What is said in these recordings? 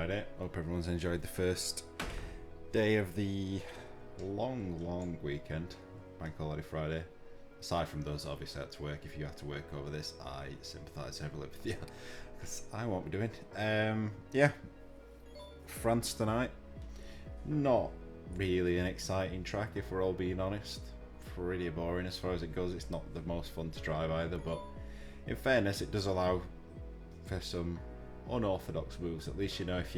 Friday. Hope everyone's enjoyed the first day of the long weekend, Bank Holiday Friday. Aside from those obviously had to work. If you had to work over this, I sympathise heavily with you, because I won't be doing. Yeah, France tonight. Not really an exciting track, if we're all being honest. Pretty boring as far as it goes. It's not the most fun to drive either, but in fairness, it does allow for some unorthodox moves. At least you know if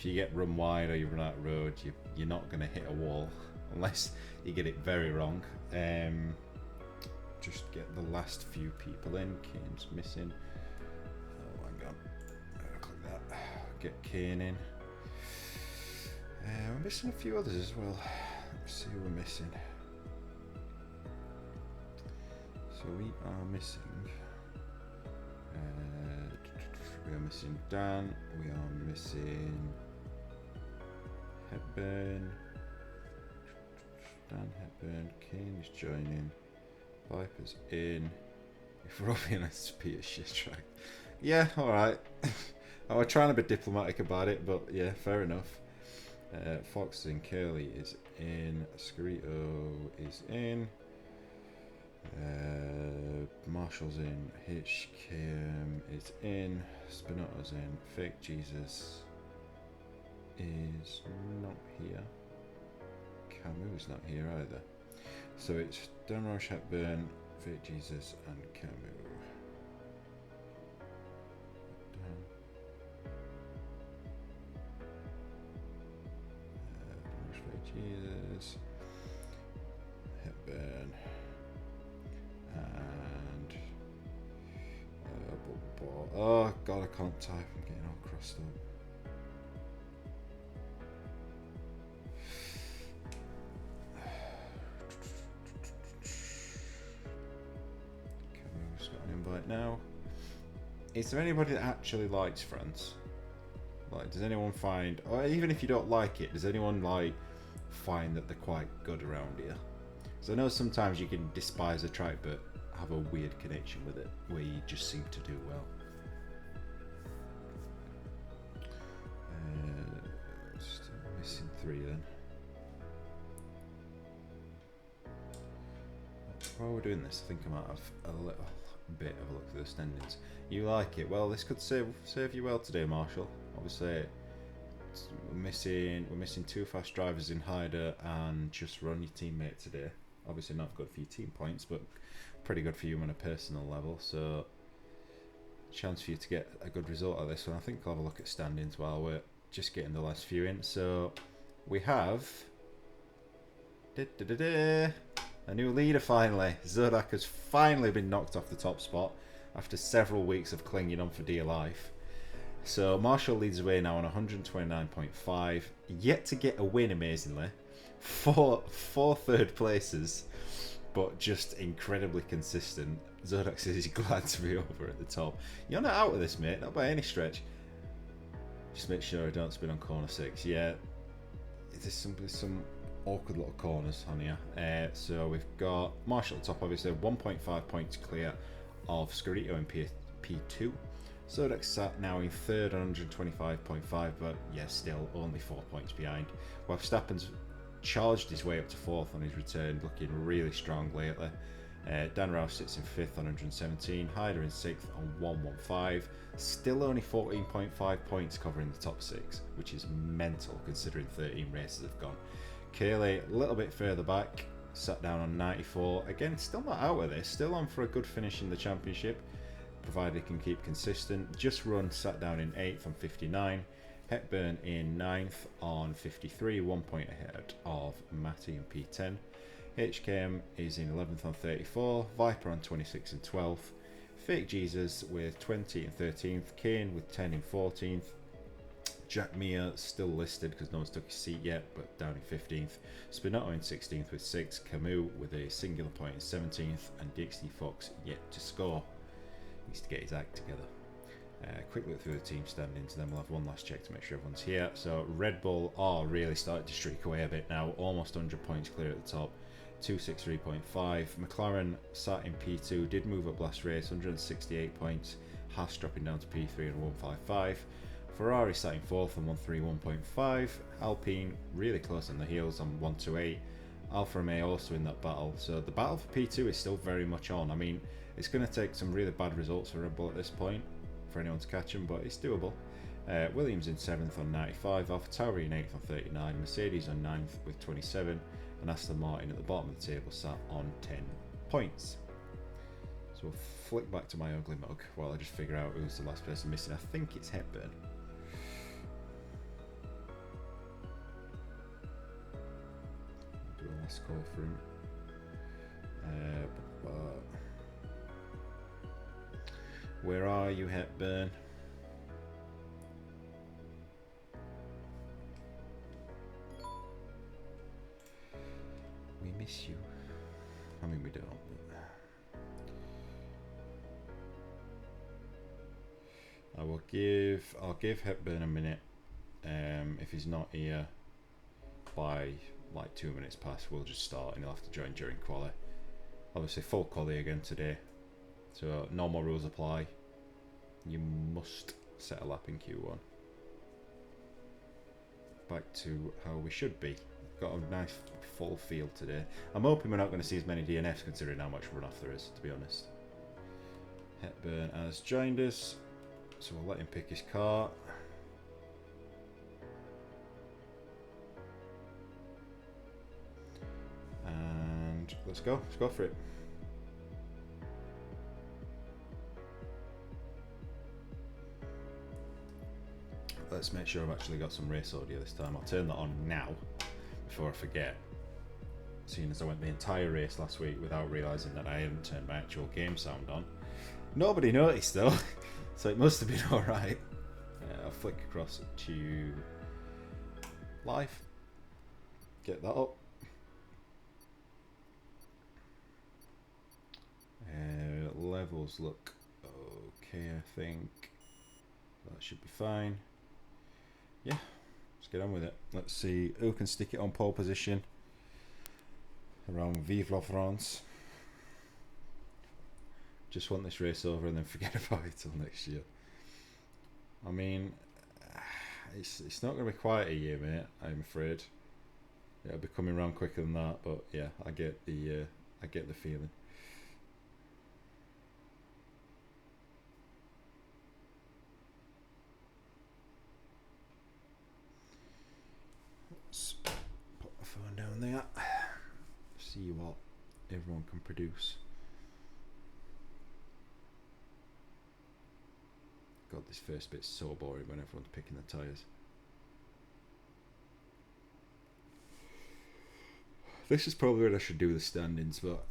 you get run wide or you run out of road, you're not going to hit a wall unless you get it very wrong. Just get the last few people in. Kane's missing. Oh, hang on. Click that. Get Kane in. We're missing a few others as well. Let's see who we're missing. So we are missing. We are missing Dan. We are missing Hepburn. Dan Hepburn. Kane is joining. Viper's in. If we're all being honest, it's Peter shit track. Yeah, alright. I was trying to be diplomatic about it, but yeah, fair enough. Fox is in. Curly is in. Scarito is in. Marshall's in. HKM is in. Spinotto's in. Fake Jesus is not here. Camus not here either. So it's Dunroche, Hepburn, Fake Jesus, and Camus. Dunroche, Fake Jesus, Hepburn, and oh god, I can't type. I'm getting all crossed up. Now, is there anybody that actually likes France? Like, does anyone find, or even if you don't like it, does anyone like find that they're quite good around here? Because I know sometimes you can despise a track but have a weird connection with it where you just seem to do well. Still missing 3 then. While we're doing this, I think I might have a little bit of a look at the standings. You like it? Well, this could serve you well today, Marshall. Obviously, we're missing 2 fast drivers in Hyder and Just Run, your teammate today. Obviously not good for your team points, but pretty good for you on a personal level. So, chance for you to get a good result out of this one. I think I'll have a look at standings while we're just getting the last few in. So, we have a new leader finally. Zodak has finally been knocked off the top spot after several weeks of clinging on for dear life. So Marshall leads away now on 129.5. Yet to get a win, amazingly. Four third places, but just incredibly consistent. Zodak says he's glad to be over at the top. You're not out of this, mate. Not by any stretch. Just make sure I don't spin on corner 6. Yeah, there's some awkward little corners on here. So we've got Marshall at the top, obviously 1.5 points clear of Scarito in P2. Zodak's sat now in third on 125.5, but yeah, still only 4 points behind. While Verstappen's charged his way up to fourth on his return, looking really strong lately. Dan Rouse sits in fifth on 117, Hyder in sixth on 115. Still only 14.5 points covering the top 6, which is mental considering 13 races have gone. Curly a little bit further back, sat down on 94. Again, still not out of this, still on for a good finish in the championship, provided he can keep consistent. Just Run sat down in 8th on 59. Hepburn in 9th on 53, 1 point ahead of Matty in P10. HKM is in 11th on 34. Viper on 26 and 12th. Fake Jesus with 20 and 13th. Kane with 10 and 14th. Jack Mia still listed because no one's took his seat yet, but down in 15th. Spinotto in 16th with 6. Camus with a singular point in 17th. And DXT Fox yet to score. Needs to get his act together. Quick look through the team standings, and then we'll have one last check to make sure everyone's here. So Red Bull are really starting to streak away a bit now. Almost 100 points clear at the top. 263.5. McLaren sat in P2, did move up last race, 168 points. Haas dropping down to P3 and 155. Ferrari sat in 4th on 131.5. Alpine really close on the heels on 128. Alfa Romeo also in that battle. So the battle for P2 is still very much on. I mean, it's going to take some really bad results for Red Bull at this point for anyone to catch them, but it's doable. Williams in 7th on 95, AlphaTauri in 8th on 39, Mercedes on 9th with 27, and Aston Martin at the bottom of the table sat on 10 points. So we'll flick back to my ugly mug while I just figure out who's the last person missing. I think it's Hepburn. Do a last call for him. Where are you, Hepburn? We miss you. I mean, we don't. But I'll give Hepburn a minute. If he's not here by like 2 minutes past, we'll just start and he'll have to join during quali. Obviously full quali again today, so normal rules apply. You must set a lap in Q1. Back to how we should be. Got a nice full field today. I'm hoping we're not going to see as many DNFs considering how much runoff there is, to be honest. Hepburn has joined us, so we'll let him pick his car. And let's go for it. Let's make sure I've actually got some race audio this time. I'll turn that on now before I forget, seeing as I went the entire race last week without realising that I hadn't turned my actual game sound on. Nobody noticed though, so it must have been alright. I'll flick across to live, get that up. Levels look okay, I think. That should be fine. Yeah, let's get on with it. Let's see who can stick it on pole position around Vive la France. Just want this race over and then forget about it till next year. I mean, it's not going to be quite a year, mate, I'm afraid. It'll be coming around quicker than that, but yeah, I get the feeling. Put my phone down there. See what everyone can produce. God, this first bit's so boring when everyone's picking the tyres. This is probably what I should do with the standings, but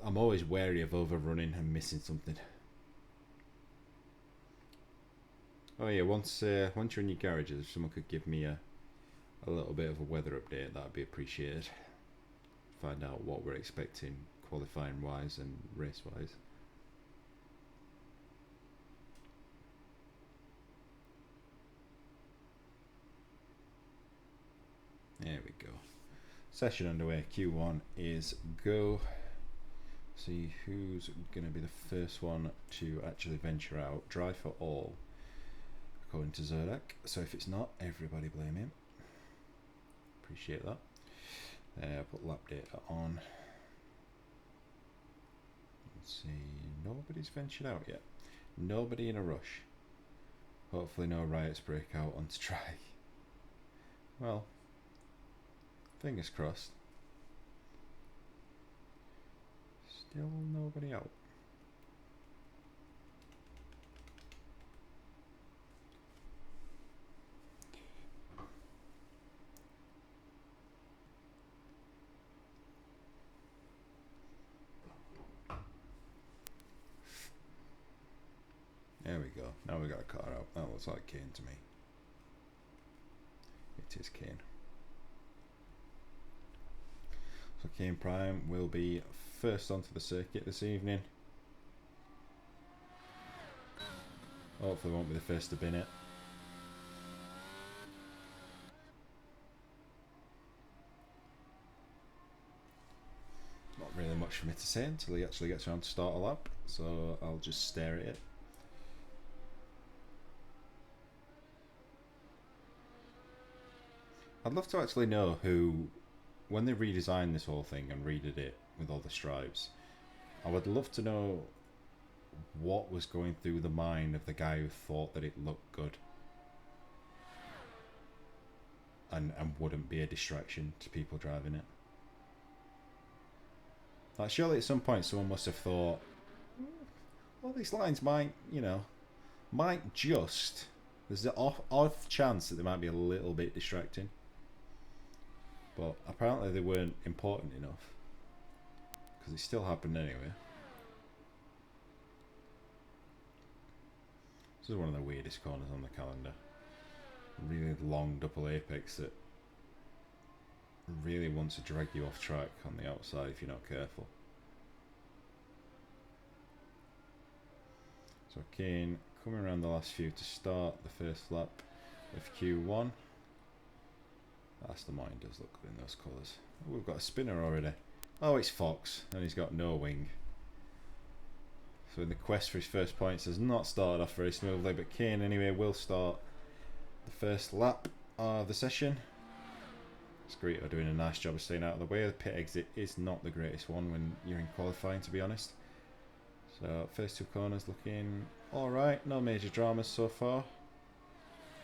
I'm always wary of overrunning and missing something. Oh yeah, once you're in your garages, if someone could give me a little bit of a weather update, that'd be appreciated. Find out what we're expecting qualifying wise and race wise. There we go. Session underway. Q1 is go. See who's going to be the first one to actually venture out. Drive for all, according to Zodak. So if it's not, everybody blame him. Appreciate that. Put lap data on. Let's see. Nobody's ventured out yet. Nobody in a rush. Hopefully no riots break out on strike. Well, fingers crossed. Still nobody out. There we go. Now we got a car out. That looks like Kane to me. It is Kane. So Kane Prime will be first onto the circuit this evening. Hopefully won't be the first to bin it. Not really much for me to say until he actually gets around to start a lap, so I'll just stare at it. I'd love to actually know who, when they redesigned this whole thing and redid it with all the stripes, I would love to know what was going through the mind of the guy who thought that it looked good and wouldn't be a distraction to people driving it. Like, surely at some point someone must have thought, well, these lines might, might just, there's an off chance that they might be a little bit distracting. But apparently they weren't important enough, because it still happened anyway. This is one of the weirdest corners on the calendar. Really long double apex that really wants to drag you off track on the outside if you're not careful. So Kane coming around the last few to start the first lap of Q1. Aston Martin does look good in those colours. Oh, we've got a spinner already. Oh, it's Fox, and he's got no wing. So in the quest for his first points has not started off very smoothly, but Kane anyway will start the first lap of the session. Skrito doing a nice job of staying out of the way. The pit exit is not the greatest one when you're in qualifying, to be honest. So first two corners looking alright, no major dramas so far.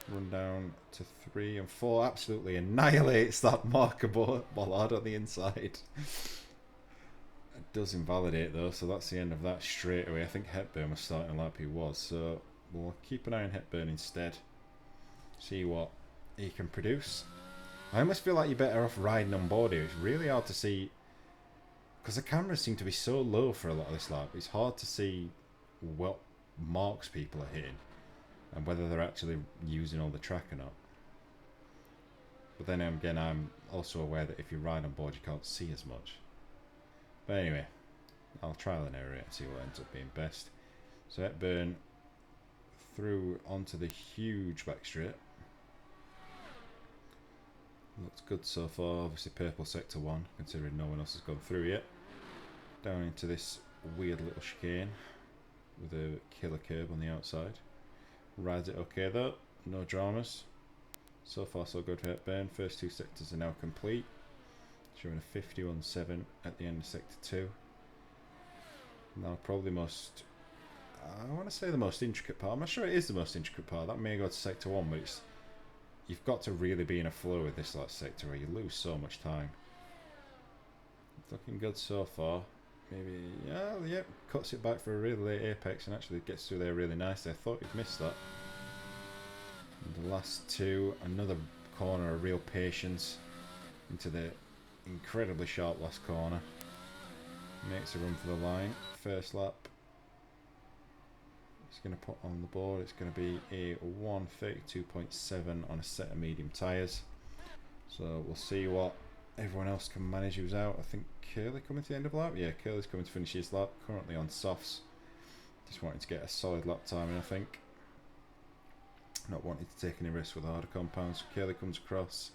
Run down to 3 and 4, absolutely annihilates that marker bollard on the inside. It does invalidate though, so that's the end of that straight away. I think Hepburn was starting like he was, so we'll keep an eye on Hepburn instead. See what he can produce. I almost feel like you're better off riding on board here. It's really hard to see, because the cameras seem to be so low for a lot of this lap. It's hard to see what marks people are hitting and whether they're actually using all the track or not. But then again, I'm also aware that if you ride on board you can't see as much. But anyway, I'll trial and error it and see what ends up being best. So Hepburn through onto the huge back straight. Looks good so far. Obviously purple sector 1, considering no one else has gone through yet. Down into this weird little chicane with a killer curb on the outside. Rides it okay though, no dramas. So far so good for Hepburn. First two sectors are now complete. Showing a 51.7 at the end of sector 2. Now probably most, I want to say the most intricate part. I'm not sure it is the most intricate part. That may go to sector 1, but it's, you've got to really be in a flow with this last sector or you lose so much time. It's looking good so far. Maybe, yeah, cuts it back for a really late apex and actually gets through there really nicely. I thought he'd missed that. And the last two, another corner of real patience into the incredibly sharp last corner. Makes a run for the line. First lap. It's going to put on the board. It's going to be a 1:32.7 on a set of medium tyres. So we'll see what everyone else can manage who's out. I think Curley coming to the end of the lap. Yeah, Curley's coming to finish his lap. Currently on softs. Just wanting to get a solid lap timing, I think. Not wanting to take any risks with the harder compounds. Curley comes across.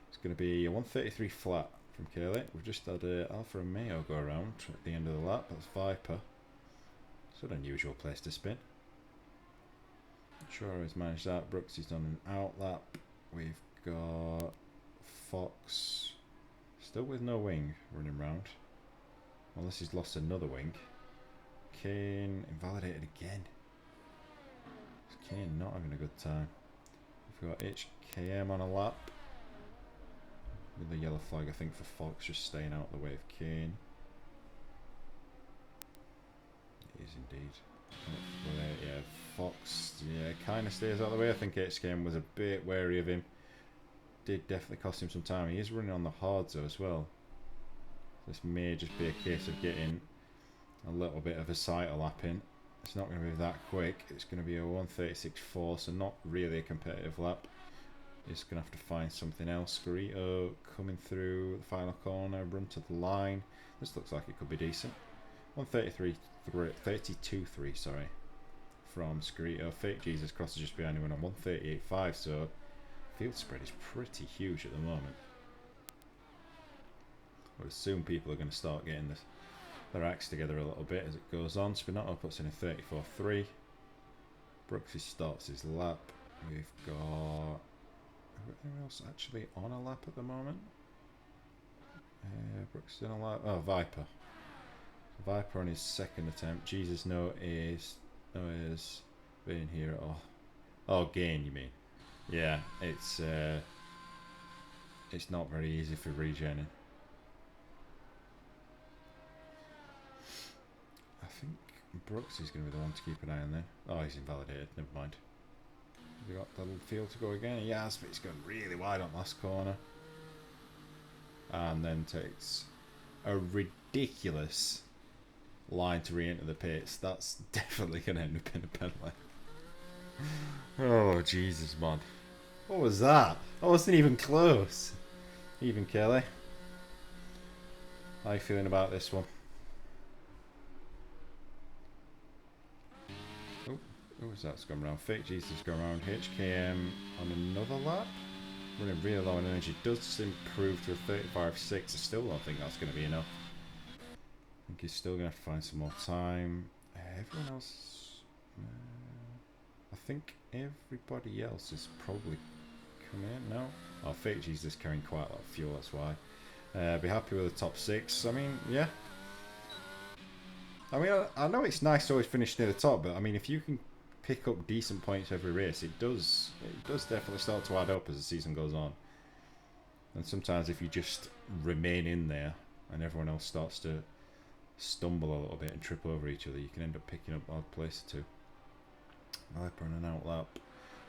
It's going to be a 1:33 flat from Curley. We've just had Alfa Romeo go around at the end of the lap. That's Viper. It's an unusual place to spin. Sure has managed that. Brooks has done an out lap. We've got Fox still with no wing running round. Unless he's lost another wing. Kane invalidated again. Kane not having a good time. We've got HKM on a lap. With the yellow flag, I think, for Fox, just staying out of the way of Kane. It is indeed. Yeah, Fox, yeah, kind of stays out of the way. I think HKM was a bit wary of him. Did definitely cost him some time. He is running on the hards though as well. This may just be a case of getting a little bit of a sighter lap in. It's not going to be that quick. It's going to be a 1:36.4, so not really a competitive lap. He's going to have to find something else. Skrito coming through the final corner, run to the line. This looks like it could be decent. 1:32.3, sorry, from Skrito. Fake Jesus crosses just behind him on 1:38.5, so field spread is pretty huge at the moment. I would assume people are going to start getting their acts together a little bit as it goes on. Spinotto puts in a 34.3. Brooksy starts his lap. We've got Anyone else actually on a lap at the moment? Brooks in a lap. Oh, Viper. Viper on his second attempt. Jesus, no is being here at all. Oh, gain, you mean? Yeah, it's not very easy for regening. I think Brooks is going to be the one to keep an eye on then. Oh, he's invalidated. Never mind. Have you got the field to go again? He has, but he's going really wide on last corner. And then takes a ridiculous line to re-enter the pits. That's definitely going to end up in a penalty. Oh, Jesus, man. What was that? I wasn't even close. Even Kelly. How are you feeling about this one? Oh, who was that's gone around? Fake Jesus gone around. HKM on another lap. Running really low on energy. Does improve to a 35.6. I still don't think that's going to be enough. I think he's still going to have to find some more time. Everyone else... I think everybody else is probably coming in. No? Oh, Fake Jesus is carrying quite a lot of fuel, that's why. Be happy with the top 6. I mean, yeah. I mean, I know it's nice to always finish near the top, but I mean, if you can pick up decent points every race, it does definitely start to add up as the season goes on. And sometimes if you just remain in there and everyone else starts to stumble a little bit and trip over each other, you can end up picking up odd place or two. Viper on an out lap.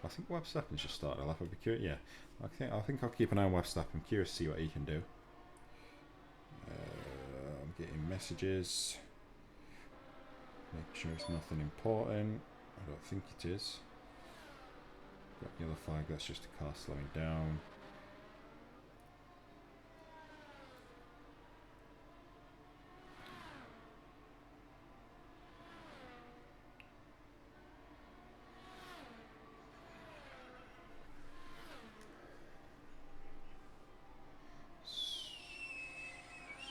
I think Webb Stappen's just started a lap. I'd be curious. Yeah, I think I'll keep an eye on Webb Stappen. I'm curious to see what he can do. I'm getting messages. Make sure it's nothing important. I don't think it is. Got yellow flag. That's just a car slowing down.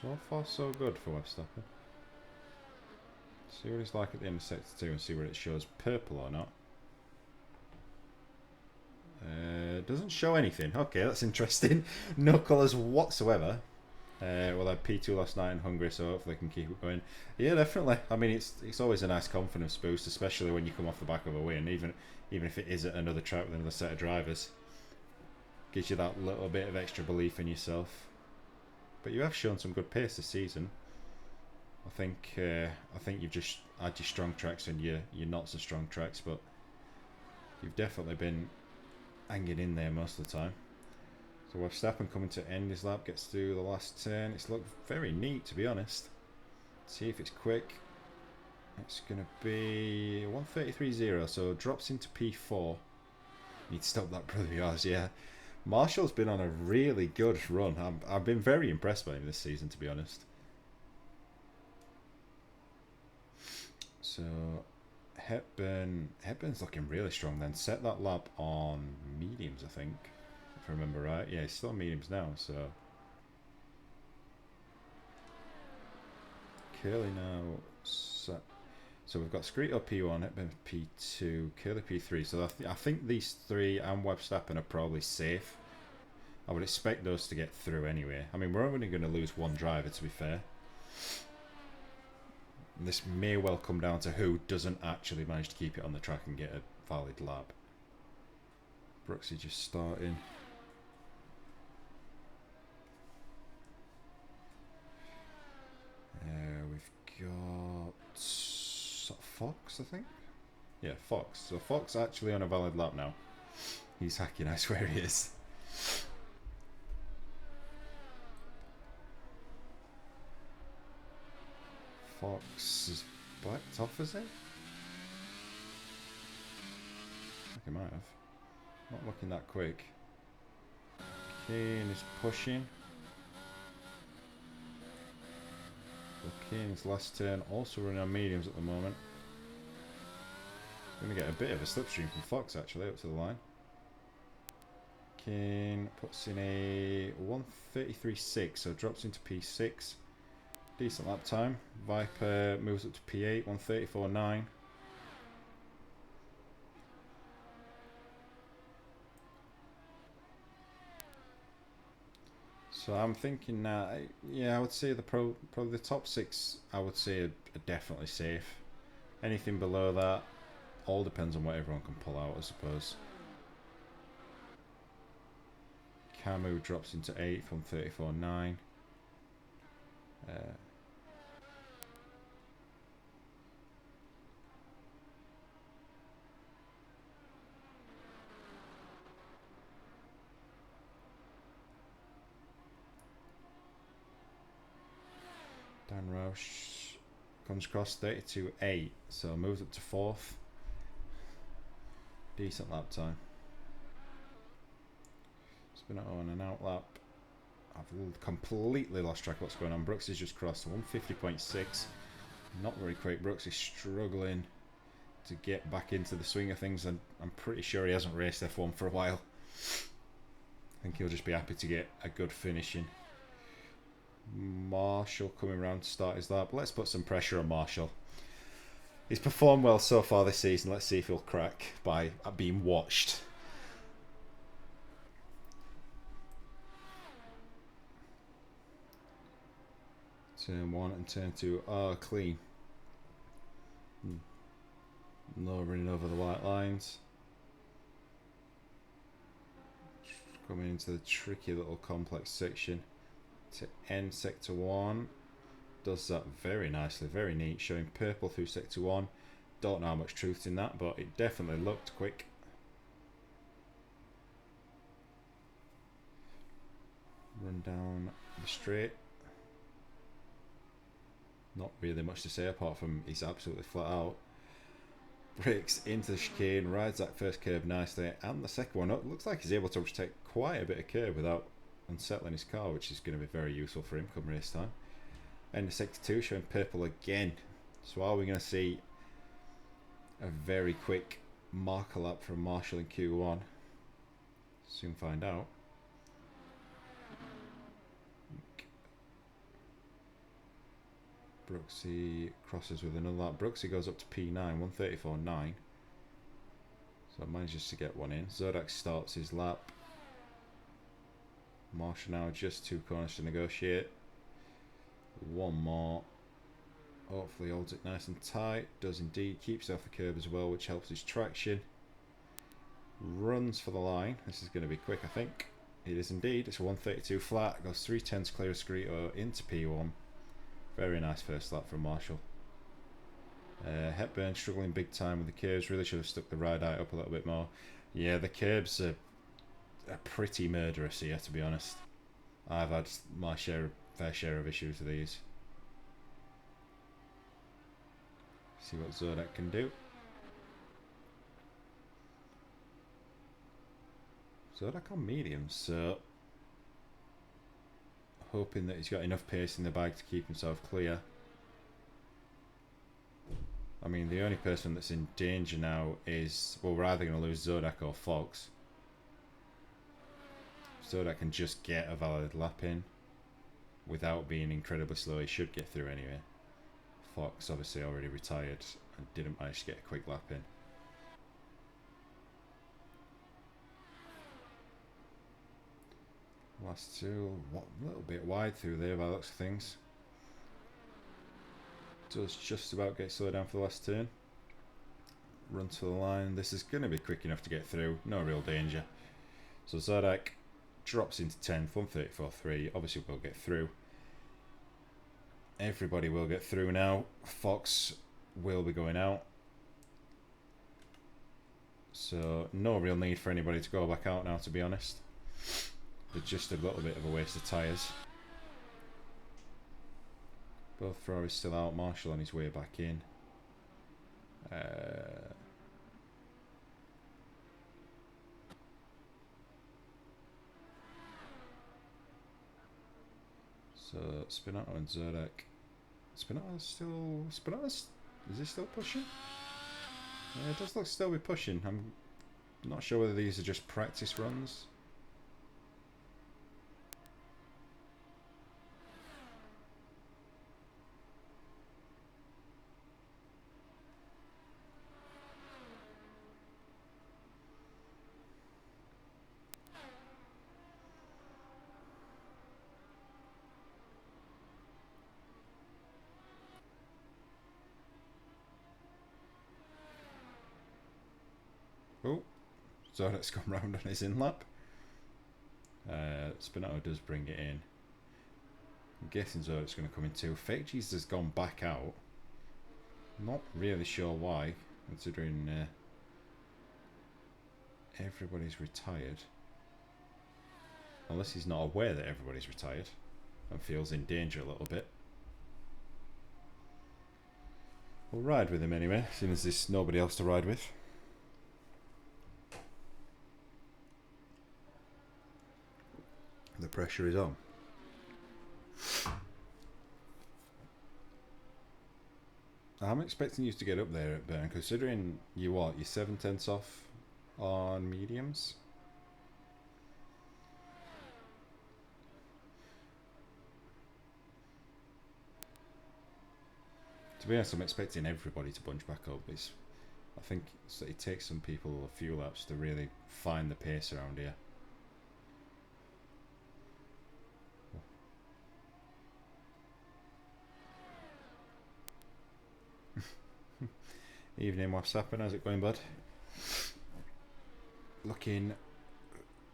So far, so good for Webb Stappen. See what it's like at the end of sector 2 and see where it shows purple or not. Doesn't show anything. Okay, that's interesting. No colours whatsoever. Well, I had P2 last night in Hungary, so hopefully I can keep it going. Yeah, definitely. I mean, it's always a nice confidence boost, especially when you come off the back of a win, even if it is at another track with another set of drivers. Gives you that little bit of extra belief in yourself. But you have shown some good pace this season. I think you've just had your strong tracks and your not so strong tracks, but you've definitely been hanging in there most of the time. So Verstappen coming to end his lap, gets through the last turn. It's looked very neat, to be honest. Let's see if it's quick. It's going to be 1:33.0, so drops into P4. Need to stop that, brother of yours, yeah. Marshall's been on a really good run. I've been very impressed by him this season, to be honest. So Hepburn's looking really strong then. Set that lap on mediums, I think, if I remember right. Yeah, he's still on mediums now, so Curly now set. So we've got Screeto P1, Hepburn P2, Curly P3. So I think these three and Webb Stappen are probably safe. I would expect those to get through anyway. I mean, we're only going to lose one driver, to be fair. And this may well come down to who doesn't actually manage to keep it on the track and get a valid lap. Brooksy just starting. We've got Fox, I think. Yeah, Fox. So Fox actually on a valid lap now. He's hacking, I swear he is. Fox is backed off, is he? I think he might have. Not looking that quick. Kane is pushing. So Kane's last turn also running on mediums at the moment. Going to get a bit of a slipstream from Fox actually up to the line. Kane puts in a 1:33.6, so drops into P6. Decent lap time. Viper moves up to P8, 1:34.9. So I'm thinking, yeah, I would say probably the top six. I would say are definitely safe. Anything below that, all depends on what everyone can pull out, I suppose. Camu drops into 8th on 34.9. Dan Roush comes across 32.8, so moves up to 4th. Decent lap time. Spin it on an out lap. I've completely lost track of what's going on. Brooks has just crossed 150.6. Not very quick. Brooks is struggling to get back into the swing of things, and I'm pretty sure he hasn't raced F1 for a while. I think he'll just be happy to get a good finish in. Marshall coming around to start his lap. Let's put some pressure on Marshall. He's performed well so far this season. Let's see if he'll crack by being watched. Turn 1 and turn 2 are clean. No running over the white lines. Coming into the tricky little complex section to end sector 1. Does that very nicely, very neat, showing purple through sector 1. Don't know how much truth's in that, but it definitely looked quick. Run down the straight. Not really much to say apart from he's absolutely flat out. Breaks into the chicane, rides that first curve nicely, and the second one up. Looks like he's able to take quite a bit of curve without unsettling his car, which is going to be very useful for him come race time. And the sector 2 showing purple again. So are we going to see a very quick marker lap from Marshall in Q1? Soon find out. Brooksy crosses with another lap. Brooksy goes up to P9, 134.9. So manages to get one in. Zodak starts his lap. Marshall now just 2 corners to negotiate. One more. Hopefully holds it nice and tight. Does indeed. Keeps off the curb as well, which helps his traction. Runs for the line. This is going to be quick, I think. It is indeed. It's a 132 flat. Goes 3/10 clear of Screeto into P1. Very nice first lap from Marshall. Hepburn struggling big time with the curbs. Really should have stuck the ride height up a little bit more. Yeah, the curbs are pretty murderous here, to be honest. I've had my fair share of issues with these. See what Zodak can do. Zodak on mediums, so hoping that he's got enough pace in the bike to keep himself clear. I mean, the only person that's in danger now is, well, we're either going to lose Zodak or Fox. Zodak can just get a valid lap in without being incredibly slow. He should get through anyway. Fox obviously already retired and didn't manage to get a quick lap in. Last two, a little bit wide through there by the looks of things. Does just about get slowed down for the last turn. Runs for the line. This is going to be quick enough to get through. No real danger. So Zodak drops into 10th, 134.3. Obviously will get through. Everybody will get through now. Fox will be going out. So no real need for anybody to go back out now, to be honest. It's just a little bit of a waste of tyres. Both Ferraris still out. Marshall on his way back in. So Spinato and Zodak. Spinato's is he still pushing? Yeah, it does look still be pushing. I'm not sure whether these are just practice runs. Zodak's gone round on his in-lap. Spinotto does bring it in. I'm guessing Zodak's going to come in too. Fake Jesus has gone back out. Not really sure why, considering everybody's retired. Unless he's not aware that everybody's retired and feels in danger a little bit. We'll ride with him anyway, seeing as there's nobody else to ride with. The pressure is on. I'm expecting you to get up there at Burn, considering you're 7/10 off on mediums. To be honest, I'm expecting everybody to bunch back up. I think it takes some people a few laps to really find the pace around here. Evening, what's happening? How's it going, bud? Looking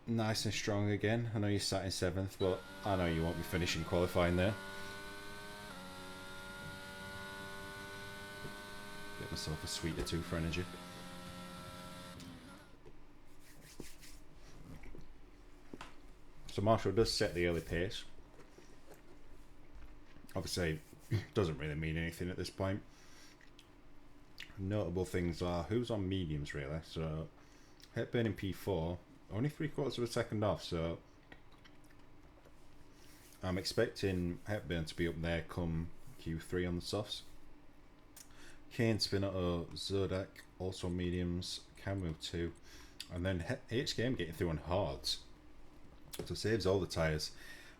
nice and strong again. I know you sat in 7th, but I know you won't be finishing qualifying there. Get myself a sweet or two for energy. So Marshall does set the early pace. Obviously, doesn't really mean anything at this point. Notable things are who's on mediums really. So Hepburn in P4, only 3/4 of a second off. So I'm expecting Hepburn to be up there come Q3 on the softs. Kane, Spinotto, Zodak also on mediums. Camu 2, and then HKM getting through on hards. So saves all the tyres.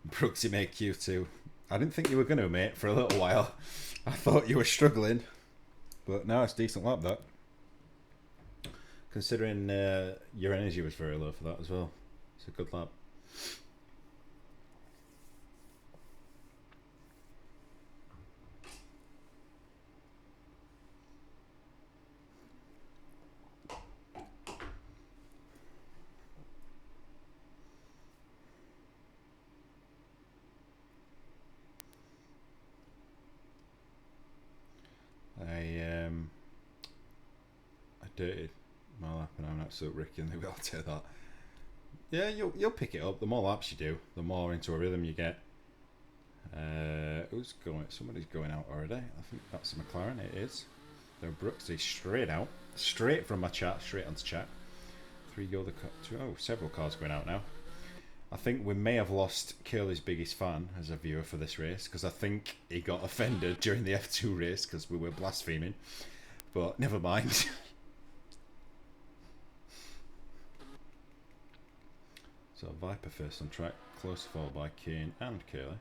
Brooksy made Q2. I didn't think you were going to, mate, for a little while. I thought you were struggling. But now it's a decent lap, that. Considering your energy was very low for that as well. It's a good lap. I dirtied my lap and I'm an absolute Ricky, and they will take that. Yeah, you'll pick it up. The more laps you do, the more into a rhythm you get. Who's going? Somebody's going out already. I think that's a McLaren. It is. So Brooksy straight out, straight from my chat, straight onto chat. Several cars going out now. I think we may have lost Curly's biggest fan as a viewer for this race, because I think he got offended during the F2 race because we were blaspheming. But never mind. So Viper first on track, close followed by Kane and Curly.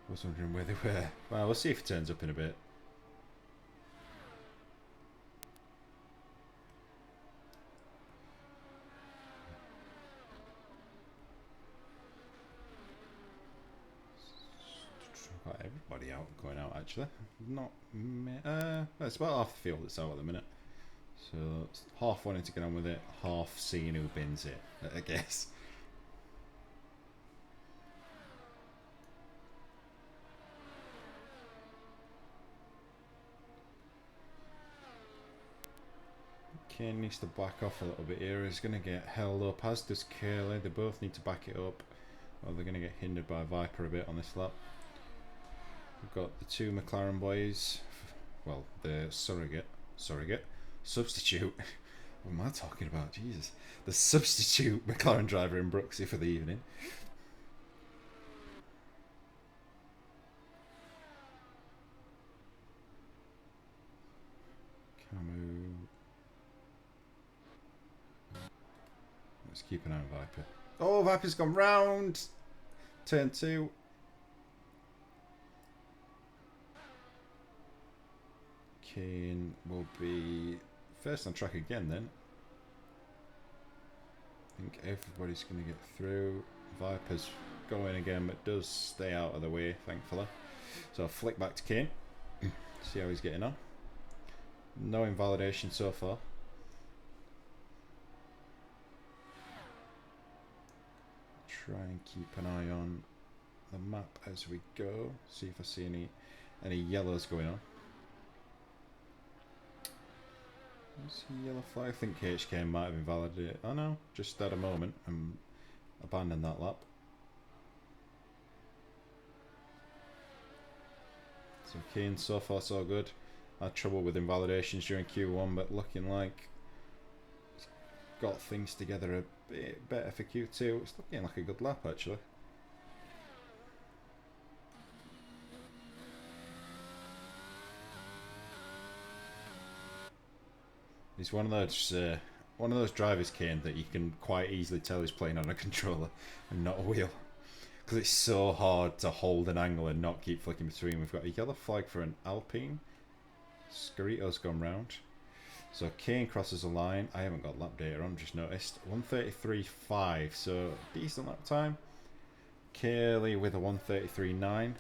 I was wondering where they were. Well, we'll see if it turns up in a bit. Got everybody out, going out actually. Not it's about half the field that's out at the minute. So it's half wanting to get on with it, half seeing who bins it, I guess. Kane needs to back off a little bit here. He's going to get held up, as does Curly. They both need to back it up, or they're going to get hindered by Viper a bit on this lap. We've got the two McLaren boys. Well, the substitute. What am I talking about? Jesus. The substitute McLaren driver in Brooksy for the evening. Camu. Let's keep an eye on Viper. Oh, Viper's gone round! Turn 2. Kane will be first on track again then. I think everybody's going to get through. Viper's going again, but does stay out of the way, thankfully. So I'll flick back to Kane. See how he's getting on. No invalidation so far. Try and keep an eye on the map as we go. See if I see any yellows going on. Yellow flag. I think HK might have invalidated. Oh no, just at a moment and abandoned that lap. So Kane, so far so good. Had trouble with invalidations during Q1, but looking like he's got things together a bit better for Q2. It's looking like a good lap actually. He's one of those drivers, Kane, that you can quite easily tell he's playing on a controller and not a wheel, because it's so hard to hold an angle and not keep flicking between. We've got a yellow flag for an Alpine. Scarito's gone round. So Kane crosses the line. I haven't got lap data on, just noticed. 1:33.5, so decent lap time. Curly with a 1:33.9.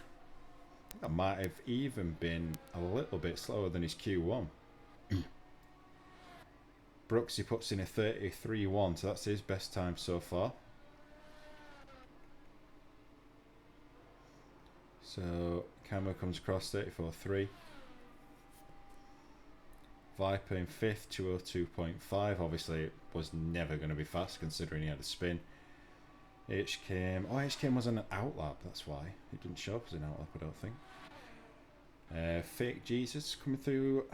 That might have even been a little bit slower than his Q1. Brooks, he puts in a 33.1, so that's his best time so far. So Camo comes across 34.3. Viper in 5th, 202.5. Obviously it was never going to be fast considering he had a spin. HKM was an outlap, that's why. He didn't show up as an outlap, I don't think. Fake Jesus coming through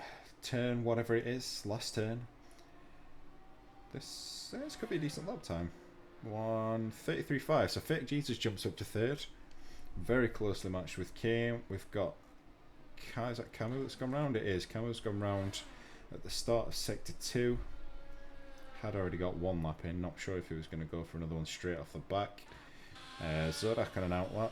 turn, whatever it is, last turn. This could be a decent lap time. 1:33.5. So Fake Jesus jumps up to 3rd. Very closely matched with Kane. We've got is that Camu that's gone round? It is. Camu's gone round at the start of sector 2. Had already got one lap in. Not sure if he was going to go for another one straight off the back. Zodak on an outlap.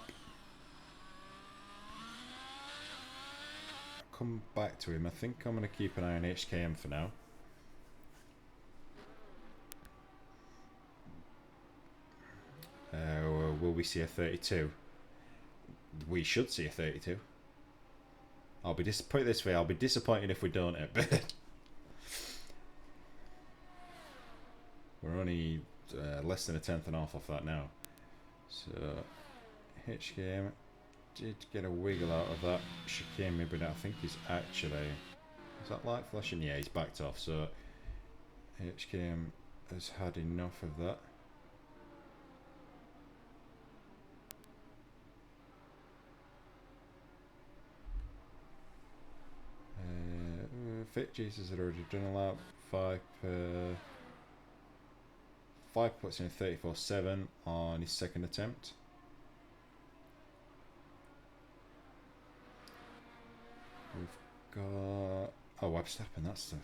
Come back to him. I think I'm going to keep an eye on HKM for now. Will we see a 32? We should see a 32. Put it this way, I'll be disappointed if we don't at bed. We're only less than a tenth and a half off that now. So HKM did get a wiggle out of that chicane, maybe not. I think he's actually, is that light flashing? Yeah, he's backed off. So HKM has had enough of that. Fit Jesus had already done a lap. 5 puts in a 34.7 on his second attempt. We've got Webstappen. That's the.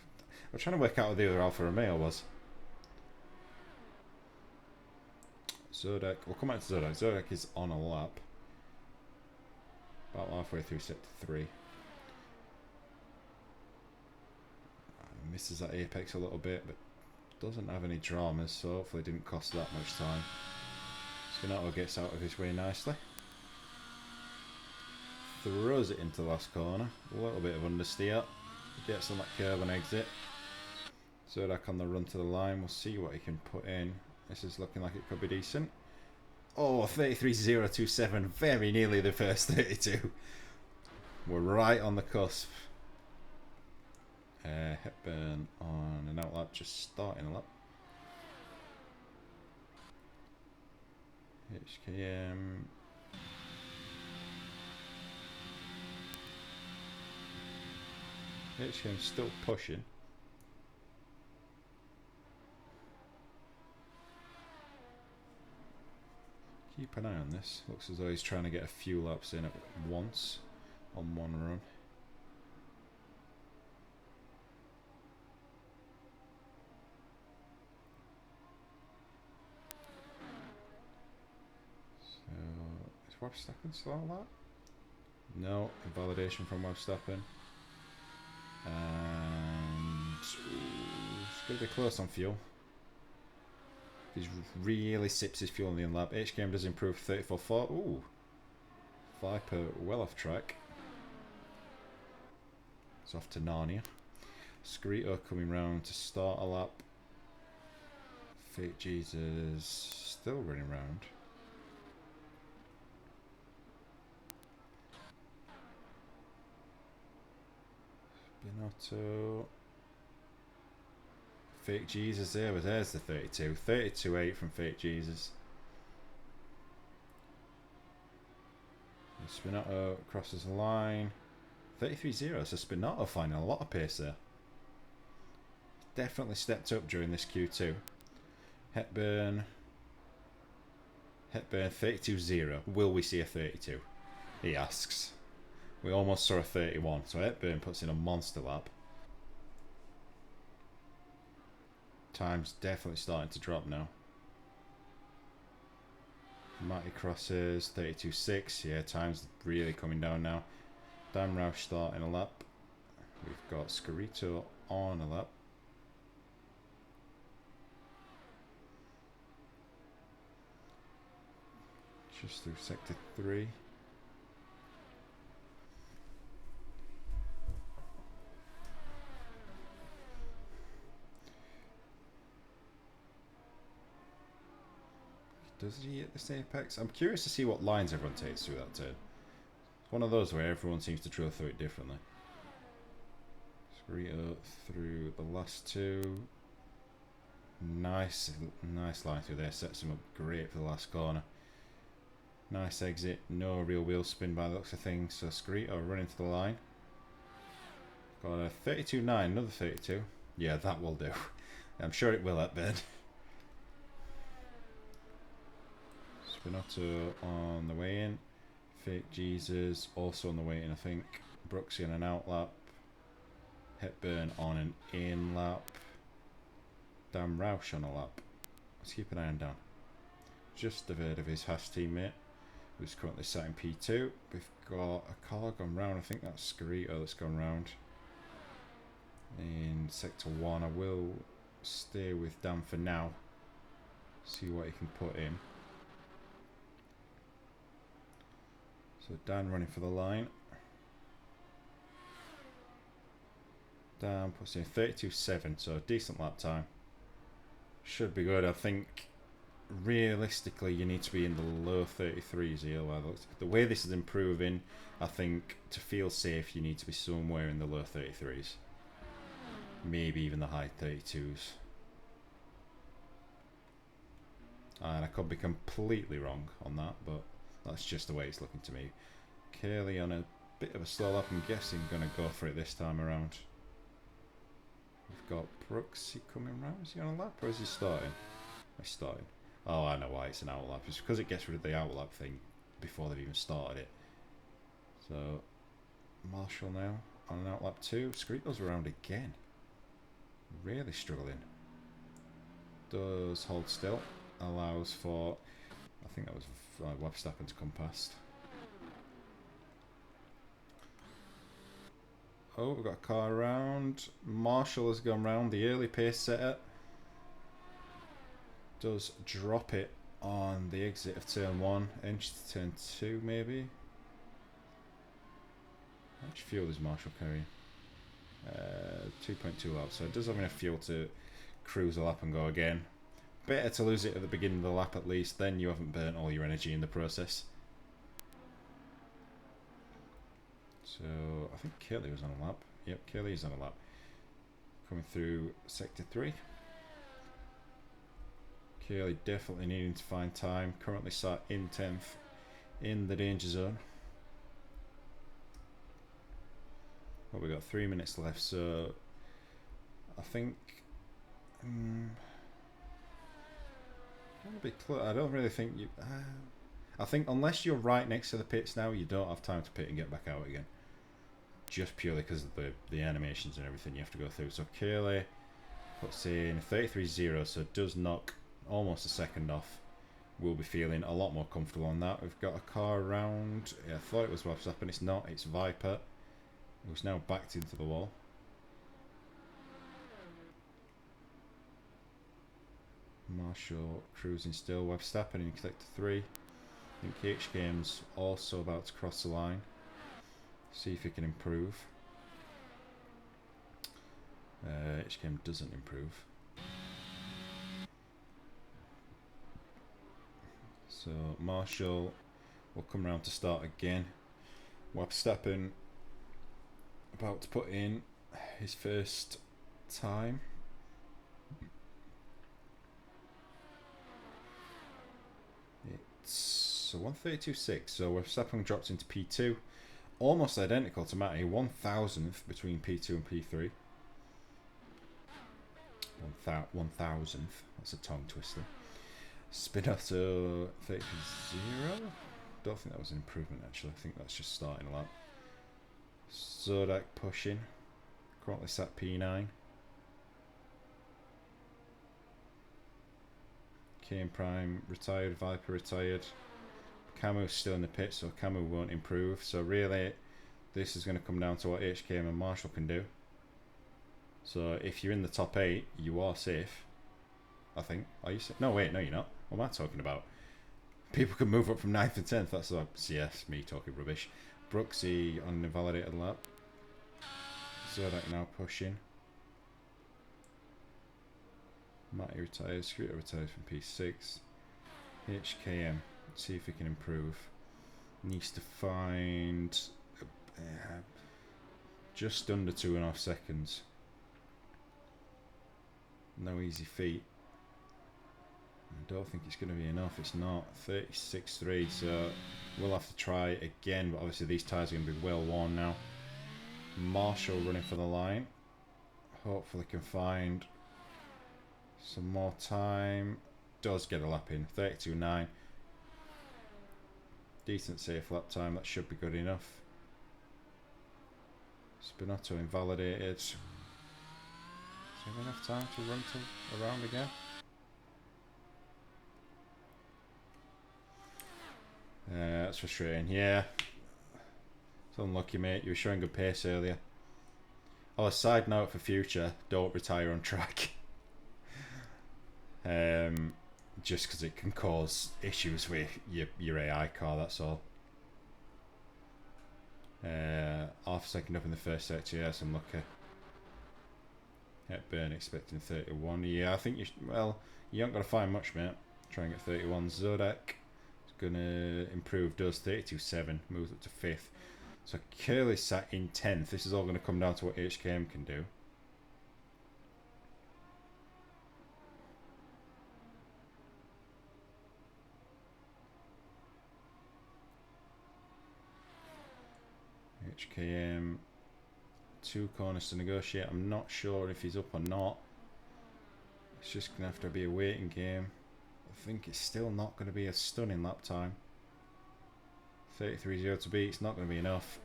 I'm trying to work out what the other Alfa Romeo was. Zodak. We'll come back to Zodak. Zodak is on a lap. About halfway through sector 3. Misses that apex a little bit, but doesn't have any dramas, so hopefully didn't cost that much time. Spinato gets out of his way nicely. Throws it into the last corner. A little bit of understeer. Gets on that curb and exit. Zodak on the run to the line. We'll see what he can put in. This is looking like it could be decent. Oh, 33.027. Very nearly the first 32. We're right on the cusp. Hepburn on an outlap, just starting a lap. HKM. HKM's still pushing. Keep an eye on this. Looks as though he's trying to get a few laps in at once on one run. Is Webstappen still on that? No, invalidation from Webstappen. And it's going to be close on fuel. He really sips his fuel in the in-lap. HKM does improve 34.4. Ooh. Viper well off track. It's off to Narnia. Scarito coming round to start a lap. Fake Jesus still running round. Binotto. Fake Jesus there, but there's the 32. 32.8 from Fake Jesus. Spinotto crosses the line. 33.0, so Spinotto finding a lot of pace there. Definitely stepped up during this Q2. Hepburn 32.0. Will we see a 32? He asks. We almost saw a 31, so Hepburn puts in a monster lap. Time's definitely starting to drop now. Matty crosses 32.6. Yeah, time's really coming down now. Dan Roush starting a lap. We've got Scarito on a lap. Just through sector 3. Does he hit this apex? I'm curious to see what lines everyone takes through that turn. It's one of those where everyone seems to drill through it differently. Scarito through the last two. Nice line through there. Sets him up great for the last corner. Nice exit. No real wheel spin by the looks of things. So Scarito running to the line. Got a 32.9. Another 32. Yeah, that will do. I'm sure it will at bed. Spinotto on the way in. Fake Jesus also on the way in, I think. Brooksy on an out lap. Hepburn on an in lap. Dan Roush on a lap. Let's keep an eye on Dan. Just ahead of his Haas teammate, who's currently sat in P2. We've got a car gone round. I think that's Scarito that's gone round. In sector 1, I will stay with Dan for now. See what he can put in. So Dan running for the line. Dan puts in 32.7, so a decent lap time. Should be good. I think realistically you need to be in the low 33s here. The way this is improving, I think to feel safe you need to be somewhere in the low 33s. Maybe even the high 32s. And I could be completely wrong on that, but that's just the way it's looking to me. Curly on a bit of a slow lap. I'm guessing going to go for it this time around. We've got Brooks. He coming round? Is he on a lap or is he starting? He's starting. Oh, I know why it's an out lap. It's because it gets rid of the out lap thing before they've even started it. So Marshall now on an out lap 2. Scarito's around again. Really struggling. Does hold still. Allows for, I think that was Webstappen to come past. Oh, we've got a car around. Marshall has gone round. The early pace setter does drop it on the exit of turn 1. Inch to turn 2 maybe. How much fuel is Marshall carrying? 2.2 laps, so it does have enough fuel to cruise a lap and go again. Better to lose it at the beginning of the lap at least, then you haven't burnt all your energy in the process. So I think Kelly was on a lap. Yep, Kelly is on a lap. Coming through sector 3. Kelly definitely needing to find time. Currently sat in 10th in the danger zone. But we've got 3 minutes left, so I think I don't really think you. I think unless you're right next to the pits now, you don't have time to pit and get back out again. Just purely because of the animations and everything you have to go through. So Curly puts in 33.0, so it does knock almost a second off. We'll be feeling a lot more comfortable on that. We've got a car around. Yeah, I thought it was Verstappen, it's not. It's Viper, who's now backed into the wall. Marshall cruising still. Verstappen in sector 3. I think HKM's also about to cross the line. See if he can improve. HKM doesn't improve. So Marshall will come round to start again. Verstappen about to put in his first time. It's 132.6. So Verstappen drops into P2. Almost identical to Matty. 1,000th between P2 and P3. 1,000th. That's a tongue twister. Spinotto 30.0. Don't think that was an improvement actually. I think that's just starting a lap. Zodak pushing. Currently sat P9. Kane Prime retired. Viper retired. Camu's still in the pit, so Camu won't improve. So really, this is going to come down to what HKM and Marshall can do. So if you're in the top 8, you are safe. I think. Are you safe? No, wait, no, you're not. What am I talking about? People can move up from 9th and 10th. That's yes, me talking rubbish. Brooksy on an invalidated lap. Zodak now pushing. Matty retires. Scooter retires from P6. HKM. Let's see if he can improve. Needs to find just under 2.5 seconds. No easy feat. I don't think it's going to be enough. It's not. 36.3, so we'll have to try again. But obviously these tyres are going to be well worn now. Marshall running for the line. Hopefully can find some more time. Does get a lap in. 32.9. Decent safe lap time. That should be good enough. Spinotto invalidated. Is there enough time to run around again? That's frustrating. Yeah. It's unlucky, mate. You were showing good pace earlier. Oh, a side note for future: don't retire on track. Just because it can cause issues with your AI car. That's all. Half a second up in the first sector. Yes, I'm lucky. Hepburn expecting 31. Yeah, I think you aren't going to find much, mate. Try and get 31. Zodak is going to improve. Does 32.7. Moves up to 5th. So Curly sat in 10th. This is all going to come down to what HKM can do. HKM, 2 corners to negotiate. I'm not sure if he's up or not. It's just going to have to be a waiting game. I think it's still not going to be a stunning lap time. 33.0 to beat. It's not going to be enough.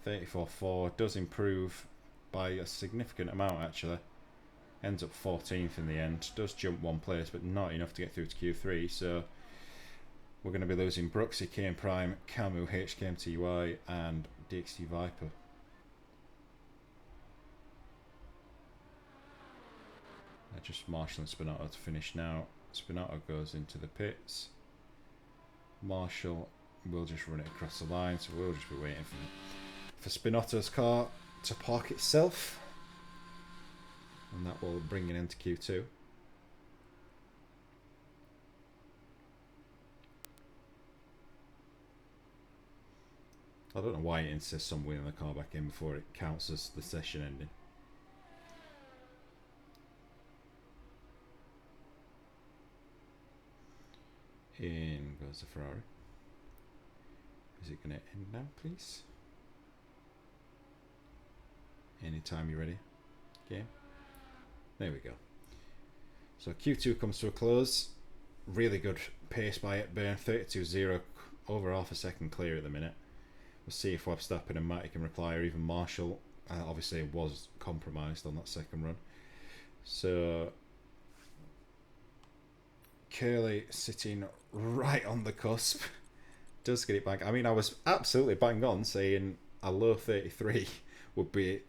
34.4 does improve by a significant amount actually. Ends up 14th in the end. Does jump 1 place, but not enough to get through to Q3. So we're going to be losing Brooksy, Kane Prime, Camu, HKMTY, and DXT Viper. Just Marshall and Spinotto to finish now. Spinotto goes into the pits. Marshall will just run it across the line, so we'll just be waiting for Spinotto's car to park itself, and that will bring it into Q2. I don't know why it insists on wheeling the car back in before it counts as the session ending. In goes the Ferrari. Is it going to end now, please? Anytime you're ready. Game. There we go. So Q2 comes to a close. Really good pace by Hepburn. 32.0, over half a second clear at the minute. We'll see if Verstappen and Matty can reply, or even Marshall. Obviously it was compromised on that second run. So Curly sitting right on the cusp. Does get it back. I mean, I was absolutely bang on saying a low 33 would be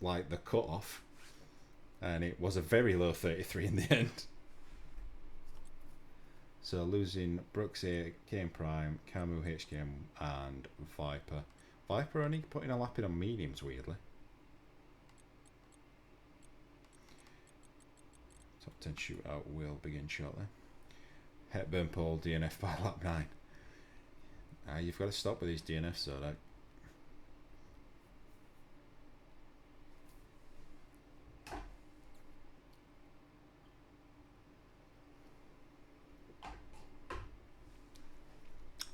like the cut-off, and it was a very low 33 in the end. So losing Brooksy, KM Prime, Camu, HKM, and Viper. Viper only putting a lap in on mediums, weirdly. Top 10 shootout will begin shortly. Hepburn Pole, DNF by lap 9. You've got to stop with these DNFs, so that.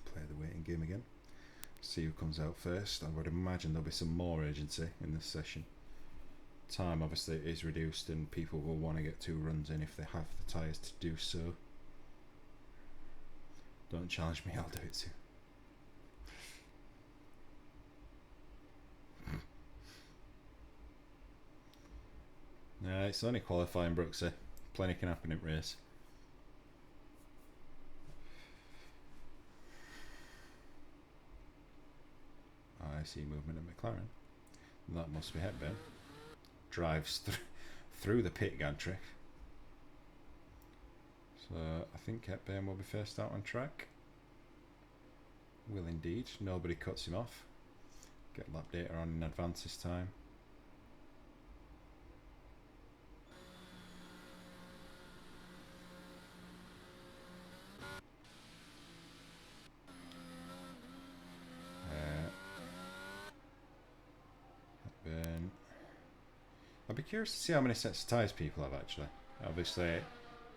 Play the waiting game again. See who comes out first. I would imagine there'll be some more urgency in this session. Time obviously is reduced and people will want to get 2 runs in if they have the tyres to do so. Don't challenge me, I'll do it too. It's only qualifying, Brooksy. Plenty can happen in race. I see movement in McLaren. That must be Hepburn. Drives through the pit gantry. So I think Hepburn will be first out on track. Will indeed. Nobody cuts him off. Get lap data on in advance this time. Hepburn. I'd be curious to see how many sets of tyres people have actually. Obviously,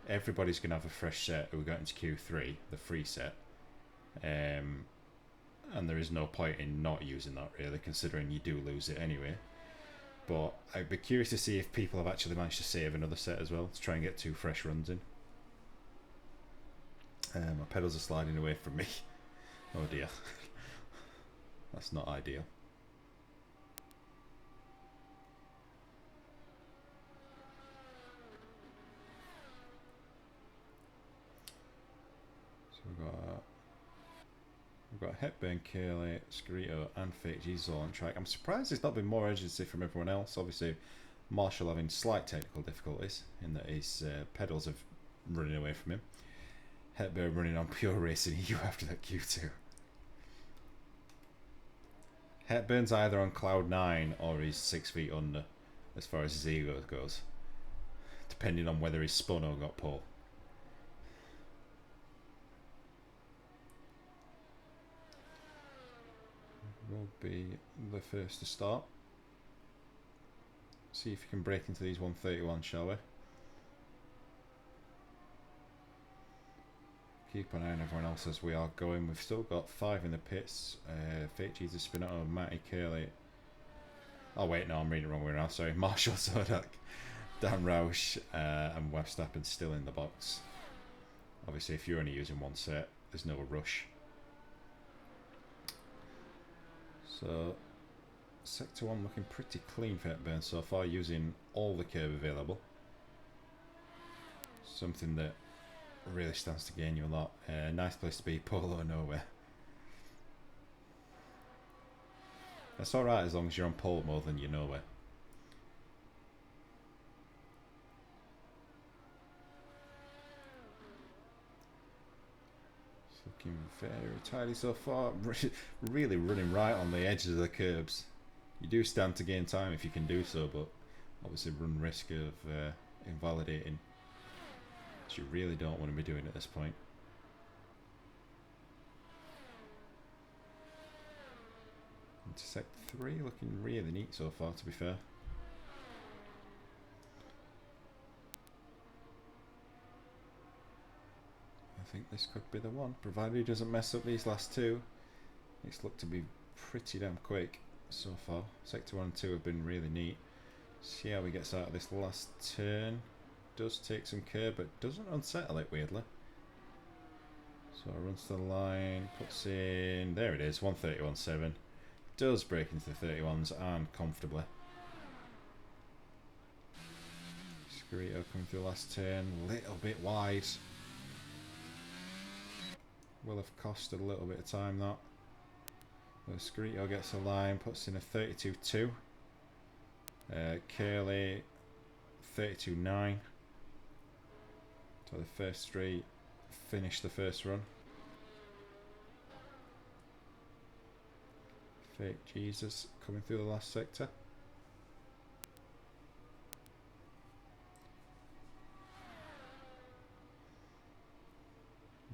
everybody's going to have a fresh set who got into Q3, the free set. And there is no point in not using that really, considering you do lose it anyway. But I'd be curious to see if people have actually managed to save another set as well, to try and get 2 fresh runs in. My pedals are sliding away from me. Oh dear. That's not ideal. So we've got Hepburn, Curley, Scarito and Fake Jesus all on track. I'm surprised there's not been more urgency from everyone else. Obviously Marshall having slight technical difficulties in that his pedals have running away from him. Hepburn running on pure racing EU after that Q2. Hepburn's either on cloud 9 or he's 6 feet under as far as his ego goes, depending on whether he's spun or got pole. Will be the first to start. See if you can break into these 131, shall we? Keep an eye on everyone else as we are going. We've still got 5 in the pits. Fake Jesus, Spinotto, Matty, Curley. Oh wait, no, I'm reading the wrong way around. Sorry, Marshall, Zodak, Dan Roush, and Verstappen still in the box. Obviously, if you're only using 1 set, there's no rush. So, Sector 1 looking pretty clean for Hepburn so far, using all the curb available. Something that really stands to gain you a lot. Nice place to be, polo nowhere. That's alright as long as you're on pole more than you're nowhere. It's looking very tidy so far. Really running right on the edges of the curbs. You do stand to gain time if you can do so, but obviously run risk of invalidating, which you really don't want to be doing at this point. Into Sec 3, looking really neat so far, to be fair. I think this could be the one, provided he doesn't mess up these last 2. It's looked to be pretty damn quick so far. Sector 1 and 2 have been really neat. See how he gets out of this last turn. Does take some curb, but doesn't unsettle it weirdly. So runs to the line, puts in, there it is, 131.7. Does break into the 31s and comfortably. Scarito coming through the last turn, little bit wide. Will have costed a little bit of time that. Scarito gets a line, puts in a 32.2. Curley 32.9. So the first straight finish the first run. Fake Jesus coming through the last sector.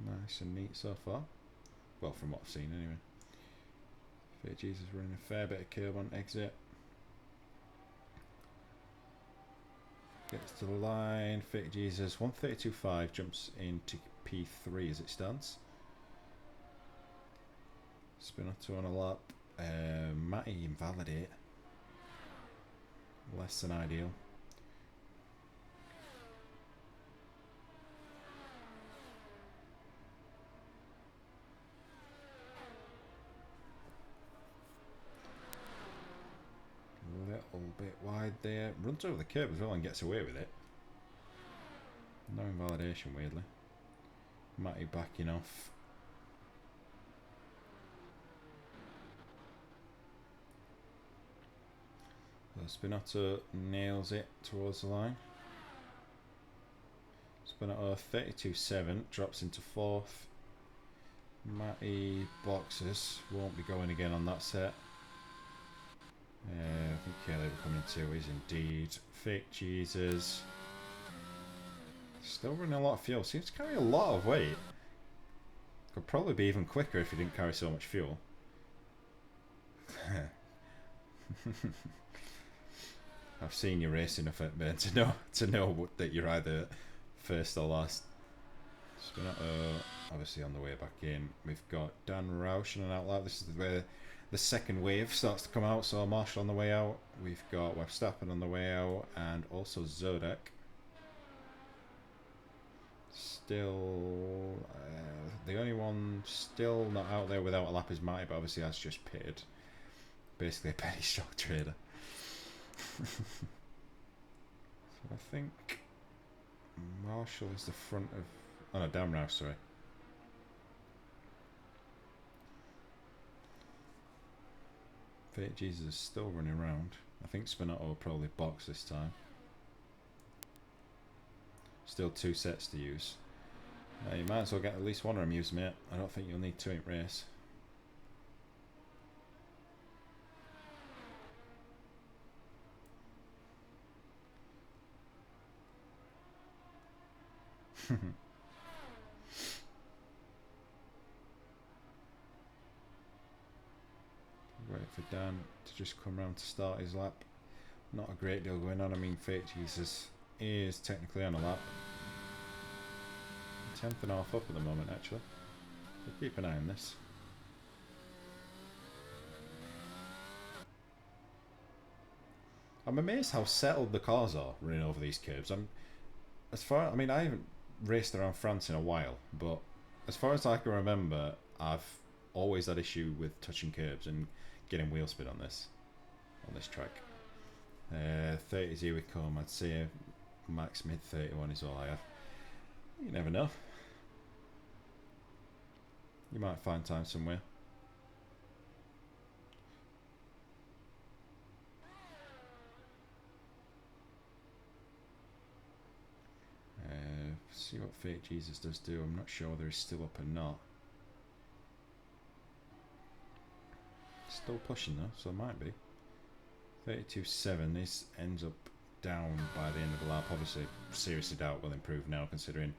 Nice and neat so far. Well, from what I've seen anyway. Fake Jesus running a fair bit of curb on exit. Gets to the line. Fake Jesus 132.5 jumps into P3 as it stands. Spinotto on a lap. Matty invalidate. Less than ideal. Little bit wide there. Runs over the curb as well and gets away with it. No invalidation, weirdly. Matty backing off. Spinotto nails it towards the line. Spinotto 32.7 drops into 4th. Matty boxes, won't be going again on that set. I think Kelly will come in 2 is indeed. Fake Jesus. Still running a lot of fuel. Seems to carry a lot of weight. Could probably be even quicker if he didn't carry so much fuel. I've seen you race enough at Ben to know that you're either first or last. Spinotto obviously on the way back in. We've got Dan Roush on an outlap. This is where the second wave starts to come out. So Marshall on the way out. We've got Verstappen on the way out, and also Zodek. Still, the only one still not out there without a lap is Matty, but obviously that's just pitted. Basically a penny stock trader. So I think Marshall is the front of... Oh no, Dan Roush, sorry. Fake Jesus is still running around. I think Spinotto will probably box this time. Still 2 sets to use. You might as well get at least one of them used, mate. I don't think you'll need 2 in race. Wait for Dan to just come round to start his lap. Not a great deal going on. I mean, Fake Jesus is technically on a lap. 10th and half up at the moment, actually. So keep an eye on this. I'm amazed how settled the cars are running over these curbs. I mean, I haven't raced around France in a while, but as far as I can remember, I've always had issue with touching curbs and getting wheel spin on this track. 30s here we come. I'd say max mid 31 is all I have. You never know. You might find time somewhere. See what Fake Jesus does do. I'm not sure whether he's still up or not. Still pushing though, so it might be. 32.7. This ends up down by the end of the lap. Obviously, seriously doubt will improve now, considering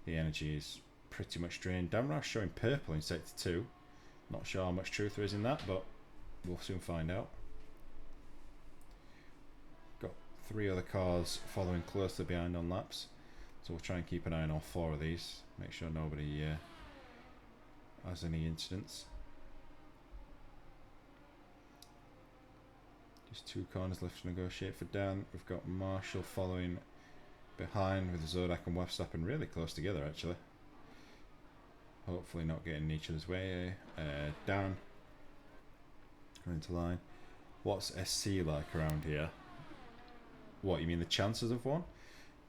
the energy is pretty much drained. Dan Roush showing purple in sector 2. Not sure how much truth there is in that, but we'll soon find out. Got 3 other cars following closely behind on laps. So we'll try and keep an eye on all 4 of these. Make sure nobody has any incidents. Just 2 corners left to negotiate for Dan. We've got Marshall following behind with Zodak and Verstappen really close together actually. Hopefully not getting in each other's way. Dan into line. What's SC like around here? What, you mean the chances of one?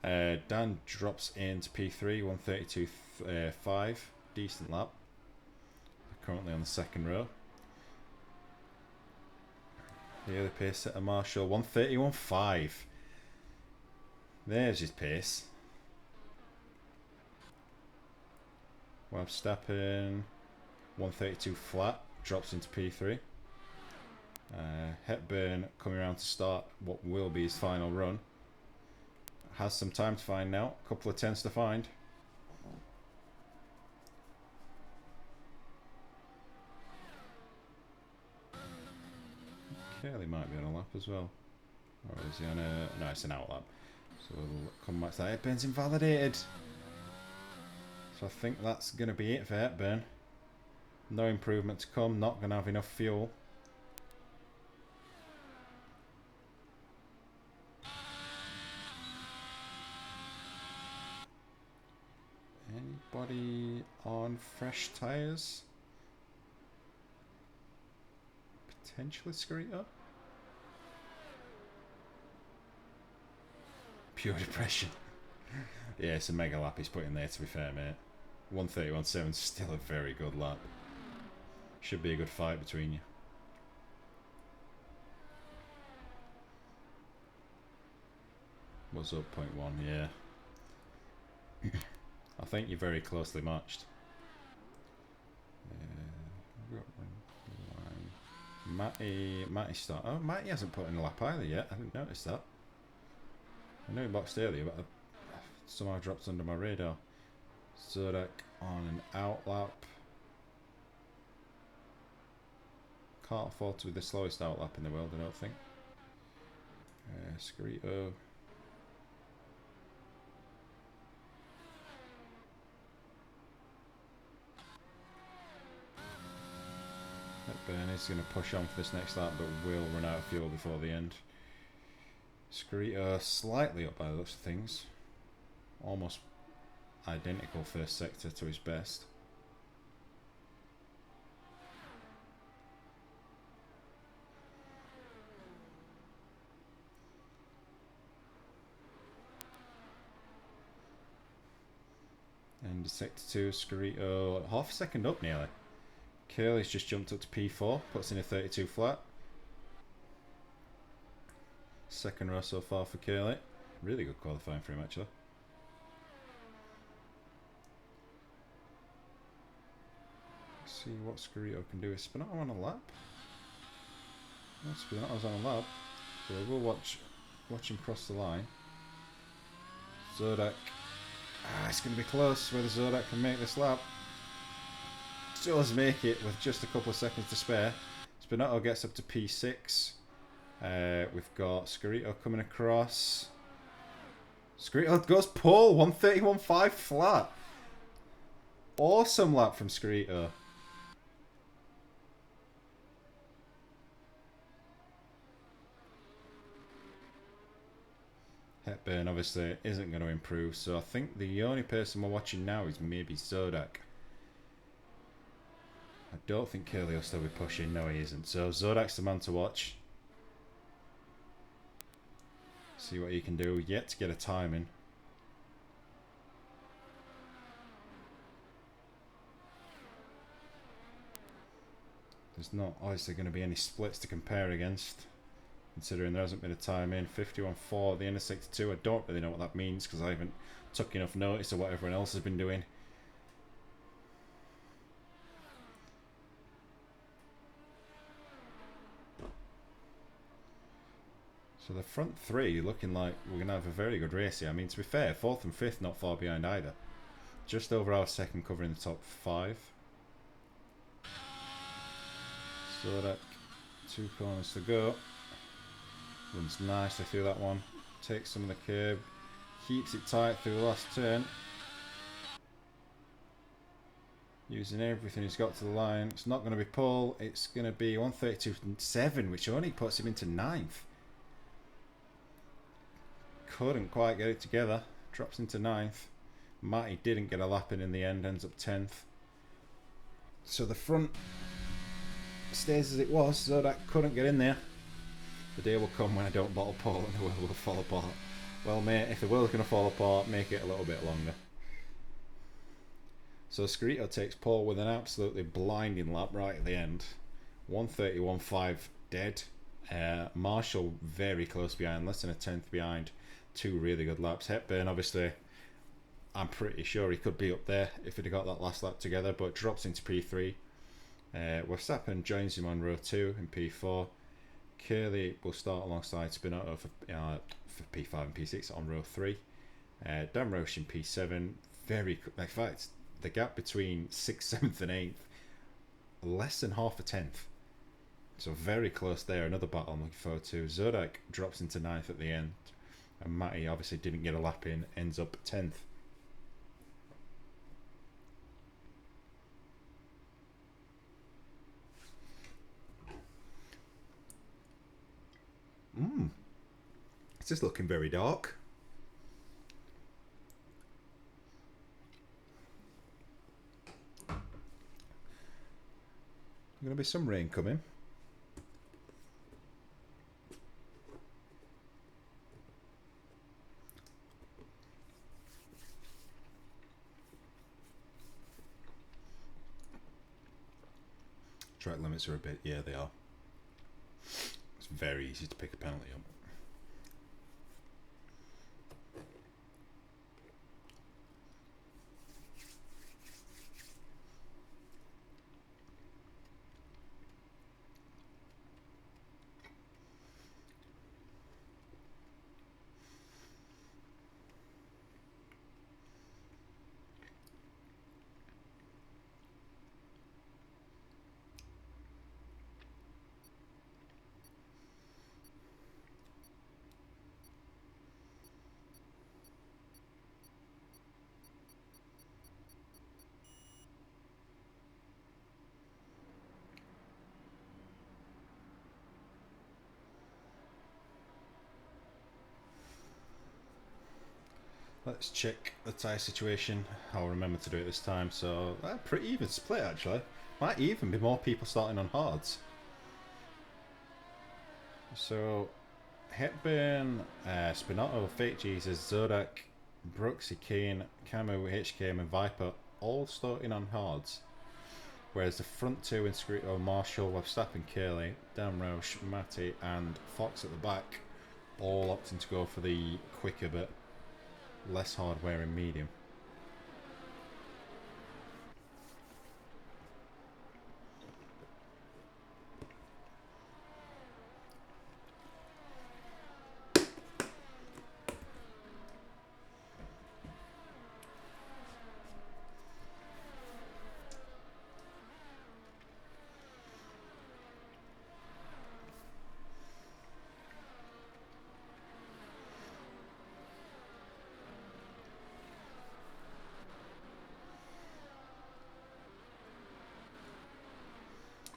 Dan drops into P3, 132.5, decent lap. Currently on the 2nd row. Here the pace setter Marshall, 131.5. There's his pace. Verstappen 132 flat, drops into P3. Hepburn coming around to start what will be his final run. Has some time to find now, a couple of tenths to find. Curly might be on a lap as well. Or is he on a... No, it's an out lap. So we'll come back to that. Hepburn's invalidated. So I think that's going to be it for Hepburn. No improvement to come. Not going to have enough fuel. Anybody on fresh tyres? Potentially Scarito? Pure depression. Yeah, it's a mega lap he's put in there, to be fair, mate. 131.7, still a very good lap. Should be a good fight between you. What's up, 0.1, yeah. I think you're very closely matched. Matty start. Oh, Matty hasn't put in a lap either yet. I didn't notice that. I know he boxed earlier, but I somehow dropped under my radar. Zodak on an out lap. Can't afford to be the slowest out lap in the world, I don't think. Scarito. Hepburn is going to push on for this next lap, but will run out of fuel before the end. Scarito slightly up by the looks of things. Almost identical first sector to his best. And sector 2, Scarito half a second up nearly. Curly's just jumped up to P4, puts in a 32 flat. Second row so far for Curly. Really good qualifying for him, actually. Let's see what Scarito can do. Is Spinato on a lap? No, Spinato's on a lap. So we'll watch him cross the line. Zodak. It's going to be close whether Zodak can make this lap. Does make it with just a couple of seconds to spare. Spinato gets up to P6. We've got Scarito coming across. Scarito goes pole, 131.5 flat. Awesome lap from Scarito. Hepburn obviously isn't going to improve, so I think the only person we're watching now is maybe Zodak. I don't think Curly will still be pushing. No, he isn't. So Zodak's the man to watch. See what he can do. Yet to get a timing. There's not obviously going to be any splits to compare against, considering there hasn't been a time in. 51.4 at the end of sector 2. I don't really know what that means because I haven't took enough notice of what everyone else has been doing. So the front three looking like we're going to have a very good race here. I mean, to be fair, 4th and 5th not far behind either. Just over our second covering the top 5. So that 2 corners to go. Runs nicely through that one. Takes some of the curb. Keeps it tight through the last turn. Using everything he's got to the line. It's not going to be pole. It's going to be 132.7, which only puts him into 9th. Couldn't quite get it together. Drops into 9th. Matty didn't get a lap in the end. Ends up 10th. So the front stays as it was. Zodak couldn't get in there. The day will come when I don't bottle pole and the world will fall apart. Well, mate, if the world's going to fall apart, make it a little bit longer. So Scarito takes pole with an absolutely blinding lap right at the end. 131.5 dead. Marshall very close behind, less than a tenth behind. 2 really good laps. Hepburn obviously I'm pretty sure he could be up there if he'd have got that last lap together, but drops into P3. Verstappen joins him on row 2 in P4. Curley will start alongside Spinotto for P5 and P6 on row 3. Dan Roche in P7. In fact, the gap between 6th, 7th, and 8th, less than half a tenth. So very close there. Another battle I'm looking forward to. Zodak drops into 9th at the end. And Matty obviously didn't get a lap in, ends up 10th. It's just looking very dark. There's going to be some rain coming. Track limits are a bit, yeah, they are. It's very easy to pick a penalty up. Let's check the tyre situation. I'll remember to do it this time. So, pretty even split actually. Might even be more people starting on hards. So, Hepburn, Spinotto, Fake Jesus, Zodak, Brooksy, Kane, Camu, HKM and Viper all starting on hards. Whereas the front two in Scruto, Marshall, Verstappen, Curley, Dan Roche, Matty and Fox at the back all opting to go for the quicker but less hard wearing medium.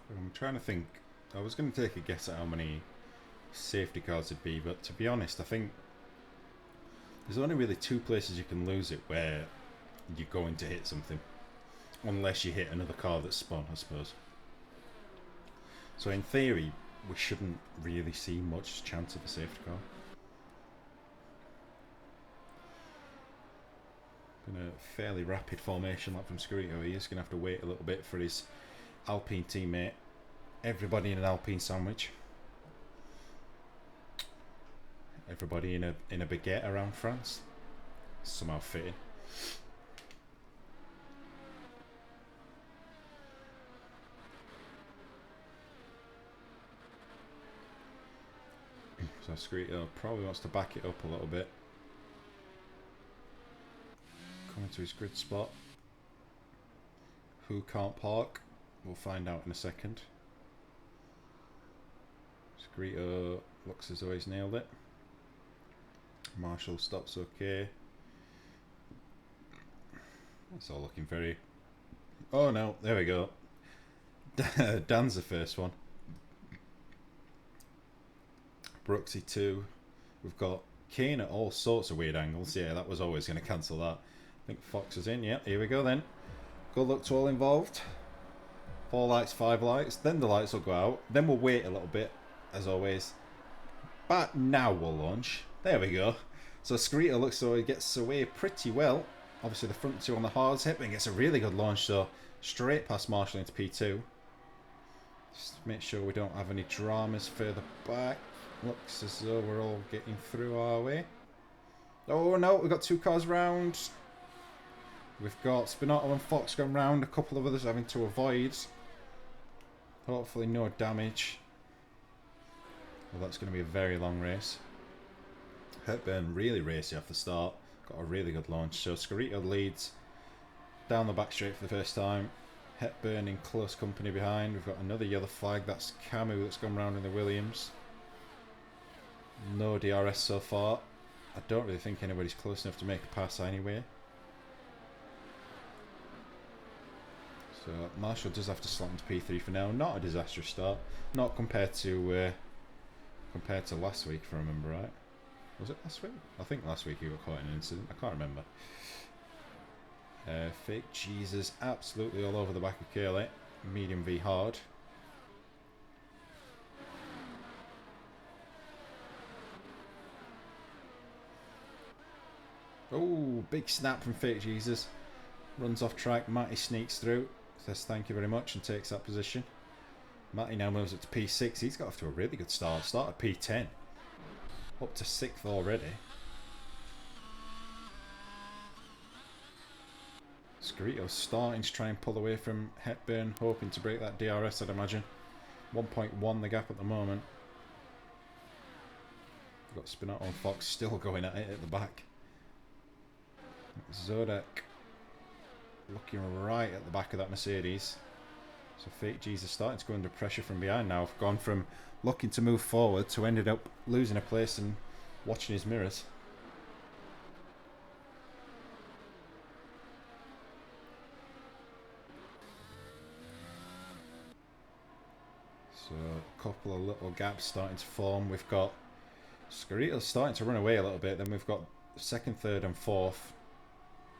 I'm trying to think. I was going to take a guess at how many safety cars would be, but to be honest, I think there's only really two places you can lose it where you're going to hit something, unless you hit another car that's spun, I suppose. So in theory, we shouldn't really see much chance of a safety car. Been a fairly rapid formation lap from Scarito. He is going to have to wait a little bit for his Alpine teammate. Everybody in an Alpine sandwich. Everybody in a baguette around France. Somehow fitting. So Scarito probably wants to back it up a little bit. Coming to his grid spot. Who can't park? We'll find out in a second. Scarito looks as though he's nailed it. Marshall stops okay. It's all looking very... Oh no, there we go. Dan's the first one. Brooksy 2. We've got Kane at all sorts of weird angles. Yeah, that was always going to cancel that. I think Fox is in. Yeah, here we go then. Good luck to all involved. 4 lights, 5 lights. Then the lights will go out. Then we'll wait a little bit, as always. But now we'll launch. There we go. So Scarito looks so he gets away pretty well. Obviously the front two on the hards hit, but gets a really good launch. So straight past Marshall into P2. Just make sure we don't have any dramas further back. Looks as though we're all getting through our way. Oh no, we've got 2 cars round. We've got Spinotto and Fox going round, a couple of others having to avoid. Hopefully no damage. Well, that's going to be a very long race. Hepburn really racy off the start. Got a really good launch. So Scarito leads down the back straight for the first time. Hepburn in close company behind. We've got another yellow flag. That's Camus that's gone round in the Williams. No DRS so far. I don't really think anybody's close enough to make a pass anyway. So Marshall does have to slot into P3 for now. Not a disastrous start. Not compared to last week, if I remember right. Was it last week? I think last week he got caught in an incident. I can't remember. Fake Jesus absolutely all over the back of Curly. Medium v hard. Oh, big snap from Fake Jesus. Runs off track. Matty sneaks through. Says thank you very much and takes that position. Matty now moves up to P6. He's got off to a really good start. Start at P10. Up to 6th already. Scarito's starting to try and pull away from Hepburn, hoping to break that DRS, I'd imagine. 1.1 the gap at the moment. We've got Spinotto and Fox still going at it at the back. Zodek looking right at the back of that Mercedes. So Fake Jesus starting to go under pressure from behind now. I've gone from looking to move forward to ended up losing a place and watching his mirrors. So a couple of little gaps starting to form. We've got Scarito's starting to run away a little bit. Then we've got 2nd, 3rd and 4th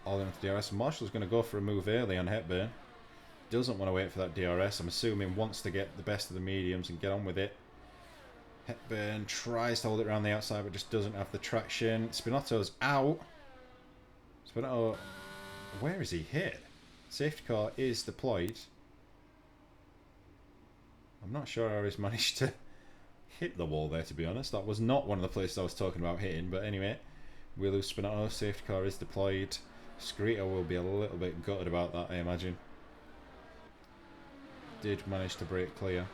all in with DRS. Marshall's going to go for a move early on Hepburn. Doesn't want to wait for that DRS. I'm assuming wants to get the best of the mediums and get on with it. Hepburn tries to hold it around the outside but just doesn't have the traction. Spinotto's out. Spinotto, where is he hit? Safety car is deployed. I'm not sure how he's managed to hit the wall there, to be honest. That was not one of the places I was talking about hitting, but anyway, we lose Spinotto. Safety car is deployed. Scarito will be a little bit gutted about that, I imagine. Did manage to break clear.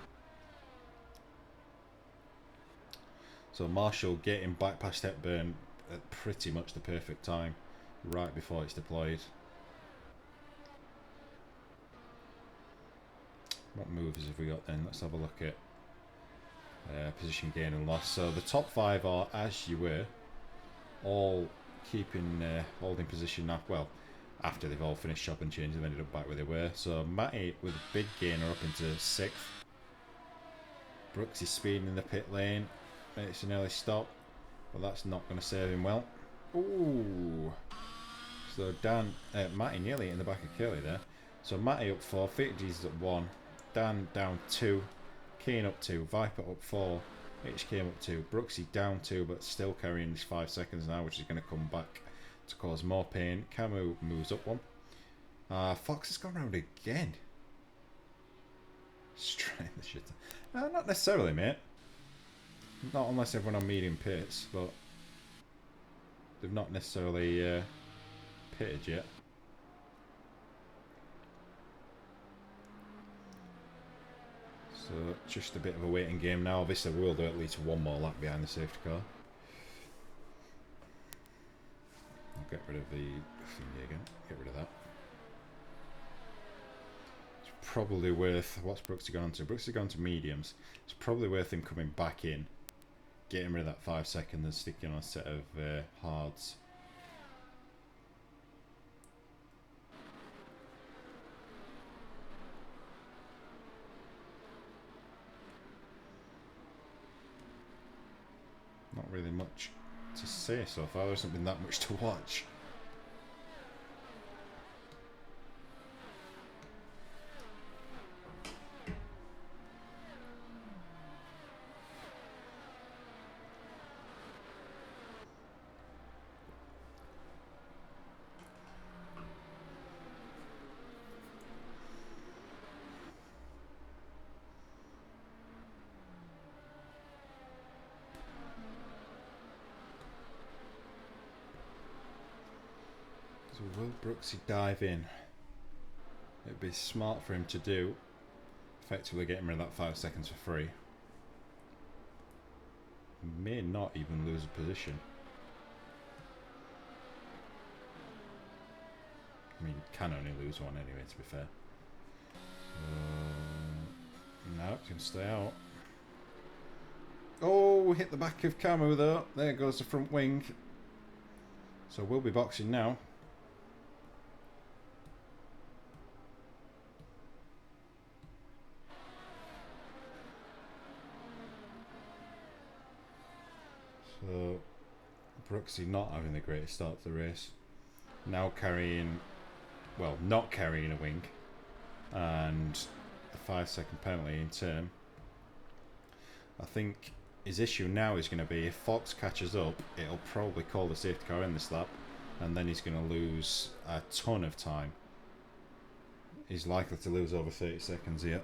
So Marshall getting back past Hepburn at pretty much the perfect time, right before it's deployed. What moves have we got then? Let's have a look at position gain and loss. So the top 5 are as you were, all keeping holding position now. Well, after they've all finished chop and change, they've ended up back where they were. So Matty with a big gainer up into 6th. Brooks is speeding in the pit lane. Makes an early stop, but that's not going to serve him well. Ooh. So Matty nearly in the back of Curly there. So Matty up 4, Fake Jesus up 1, Dan down 2, Kane up 2, Viper up 4, HK up 2, Brooksy down 2 but still carrying his 5 seconds now, which is going to come back to cause more pain. Camus moves up 1. Fox has gone round again. Straight the shit. Not necessarily, mate. Not unless everyone on medium pits, but they've not necessarily pitted yet. So just a bit of a waiting game now. Obviously we will do at least one more lap behind the safety car. I'll get rid of the thingy again. Get rid of that. It's probably worth... What's Brooksy gone to? Brooksy gone to mediums. It's probably worth him coming back in, getting rid of that 5 seconds and sticking on a set of hards. Not really much to say so far. There hasn't been that much to watch. So will Brooksy dive in? It'd be smart for him to do. Effectively getting rid of that 5 seconds for free. May not even lose a position. I mean, can only lose one anyway, to be fair. No, it's going to stay out. Oh, hit the back of Camu though. There goes the front wing. So we'll be boxing now. So Brooksy not having the greatest start to the race. Now carrying, well, not carrying a wing. And a 5 second penalty in turn. I think his issue now is going to be if Fox catches up, it'll probably call the safety car in this lap, and then he's going to lose a ton of time. He's likely to lose over 30 seconds here.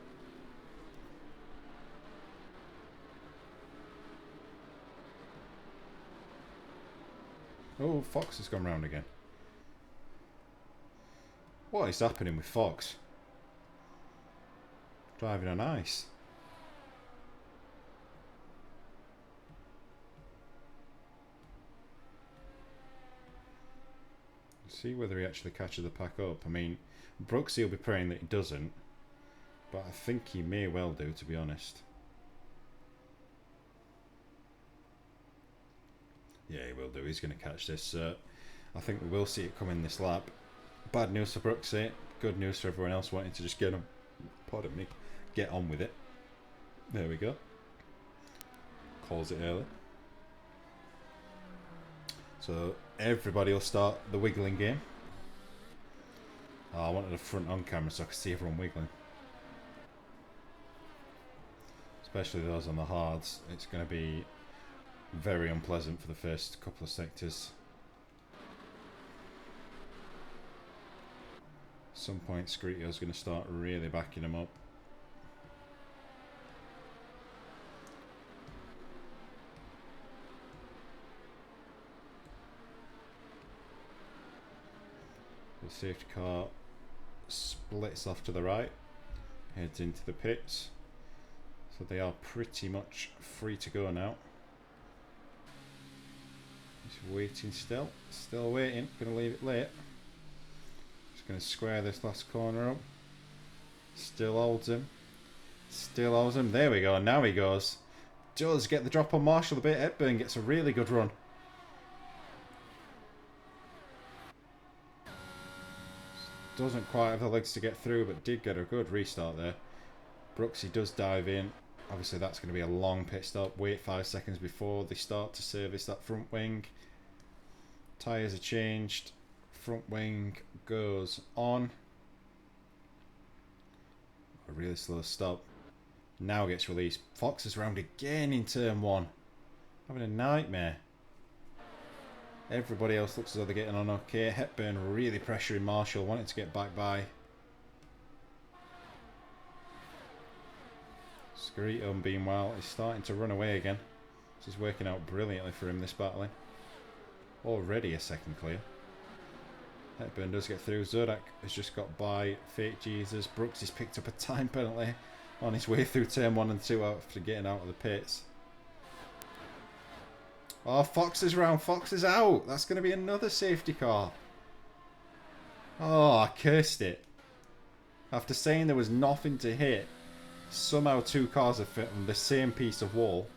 Oh, Fox has gone round again. What is happening with Fox? Driving on ice. See whether he actually catches the pack up. I mean, Brooksy will be praying that he doesn't, but I think he may well do, to be honest. Yeah, he will do. He's going to catch this. I think we will see it come in this lap. Bad news for Brooksy. Good news for everyone else wanting to just get him. Pardon me. Get on with it. There we go. Calls it early. So everybody will start the wiggling game. Oh, I wanted a front on camera so I could see everyone wiggling. Especially those on the hards. It's going to be very unpleasant for the first couple of sectors. At some point Screetio's going to start really backing him up. The safety car splits off to the right, heads into the pits, so they are pretty much free to go now. He's waiting still waiting, gonna leave it late. Just gonna square this last corner up. Still holds him, there we go, now he goes. Does get the drop on Marshall a bit. Hepburn gets a really good run. Doesn't quite have the legs to get through, but did get a good restart there. Brooksy does dive in. Obviously that's going to be a long pit stop. Wait 5 seconds before they start to service that front wing. Tyres are changed. Front wing goes on. A really slow stop. Now gets released. Fox is round again in turn 1. Having a nightmare. Everybody else looks as though they're getting on okay. Hepburn really pressuring Marshall, wanting to get back by. Screeto, meanwhile, is starting to run away again. This is working out brilliantly for him, this battling. Already a second clear. Hepburn does get through. Zodak has just got by Fake Jesus. Brooks has picked up a time penalty on his way through turn 1 and 2 after getting out of the pits. Oh, Fox is round. Fox is out. That's going to be another safety car. Oh, I cursed it. After saying there was nothing to hit, somehow 2 cars have fit on the same piece of wall.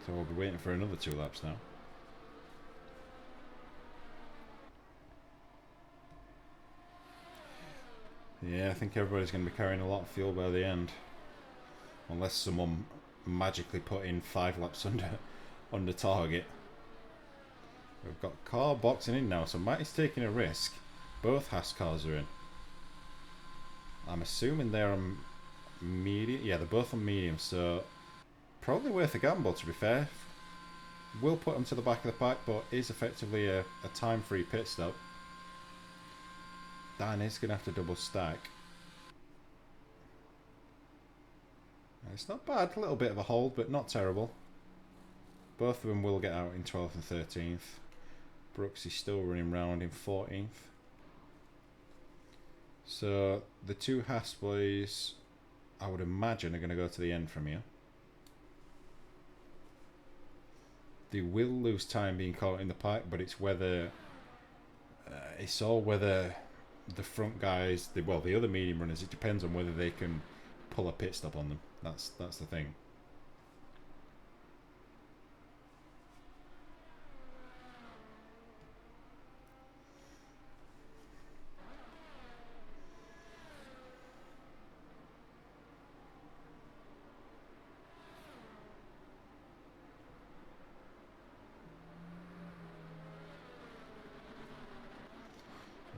So we'll be waiting for another 2 laps now. Yeah, I think everybody's going to be carrying a lot of fuel by the end. Unless someone magically put in 5 laps under target. We've got car boxing in now, so Matty's taking a risk. Both Haas cars are in. I'm assuming they're on medium. Yeah, they're both on medium, so probably worth a gamble, to be fair. Will put them to the back of the pack, but is effectively a time-free pit stop. Dan is going to have to double stack. It's not bad. A little bit of a hold, but not terrible. Both of them will get out in 12th and 13th. Brooks is still running round in 14th. So the two Haas boys, I would imagine, are going to go to the end from here. They will lose time being caught in the pack, but it's whether it's all whether the front guys, the other medium runners, it depends on whether they can pull a pit stop on them. That's the thing.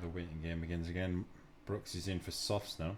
The waiting game begins again. Brooks is in for softs now.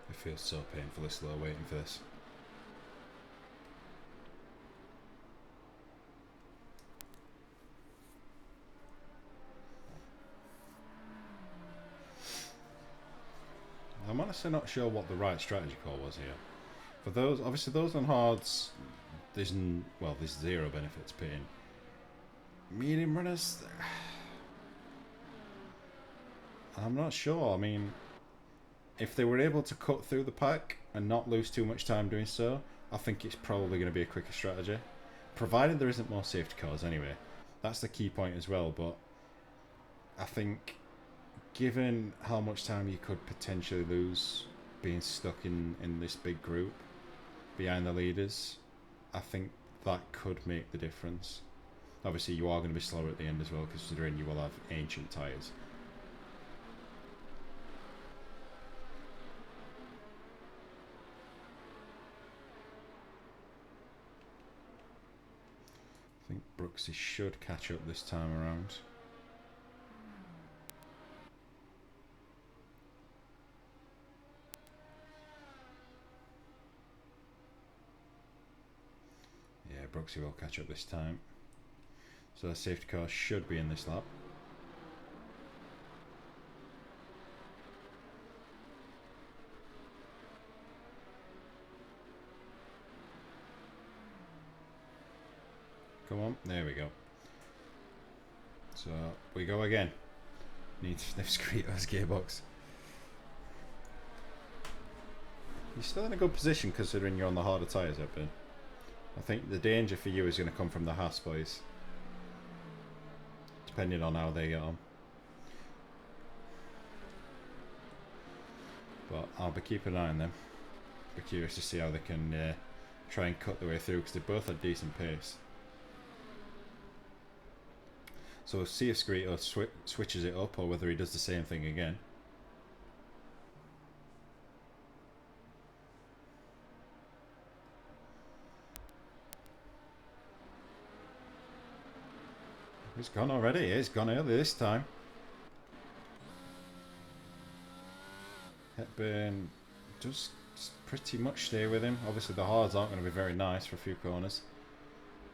It feels so painfully slow waiting for this. I'm honestly not sure what the right strategy call was here. For those, obviously those on hards, there's zero benefits pitting. Medium runners, I'm not sure. I mean, if they were able to cut through the pack and not lose too much time doing so, I think it's probably going to be a quicker strategy. Provided there isn't more safety cars anyway. That's the key point as well, but I think given how much time you could potentially lose being stuck in this big group behind the leaders, I think that could make the difference. Obviously you are going to be slower at the end as well, considering you will have ancient tyres. I think Brooksy should catch up this time around. Yeah, Brooksy will catch up this time. So the safety car should be in this lap. Come on, there we go. So we go again. Need to sniff Screeto's gearbox. You're still in a good position considering you're on the harder tyres, I've been. I think the danger for you is going to come from the Haas boys, depending on how they get on. But I'll be keeping an eye on them. Be curious to see how they can try and cut their way through, because they both had decent pace. So we'll see if Screeto switches it up or whether he does the same thing again. He's gone already. He's gone early this time. Hepburn does pretty much stay with him. Obviously the hards aren't going to be very nice for a few corners.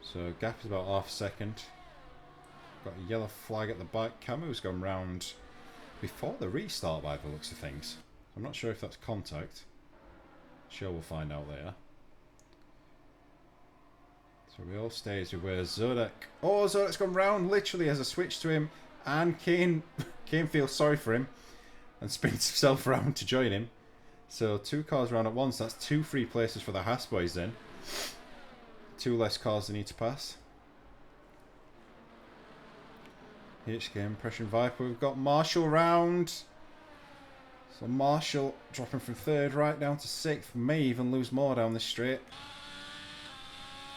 So gap is about half a second. Got a yellow flag at the back. Camu's gone round before the restart by the looks of things. I'm not sure if that's contact. Sure, we'll find out later. So we all stays with where Zodek. Oh, Zodek's gone round literally as I switch to him, and Kane feels sorry for him and spins himself round to join him. So 2 cars round at once. That's 2 free places for the Haas boys then. 2 less cars they need to pass. HK Impression Viper. We've got Marshall round. So Marshall dropping from 3rd right down to 6th. May even lose more down this straight.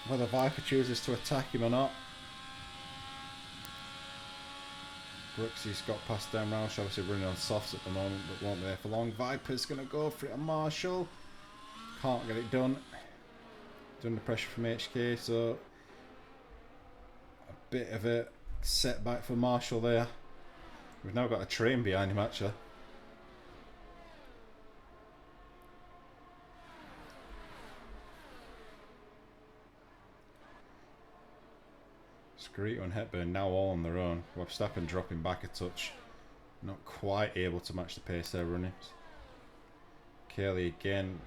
Whether Viper chooses to attack him or not. Brooksy's got past down Roush, obviously running on softs at the moment, but won't be there for long. Viper's going to go for it on Marshall. Can't get it done. Under pressure from HK, so a bit of a setback for Marshall there. We've now got a train behind him actually. Screeto and Hepburn now all on their own. Verstappen dropping back a touch. Not quite able to match the pace they're running. Kelly again.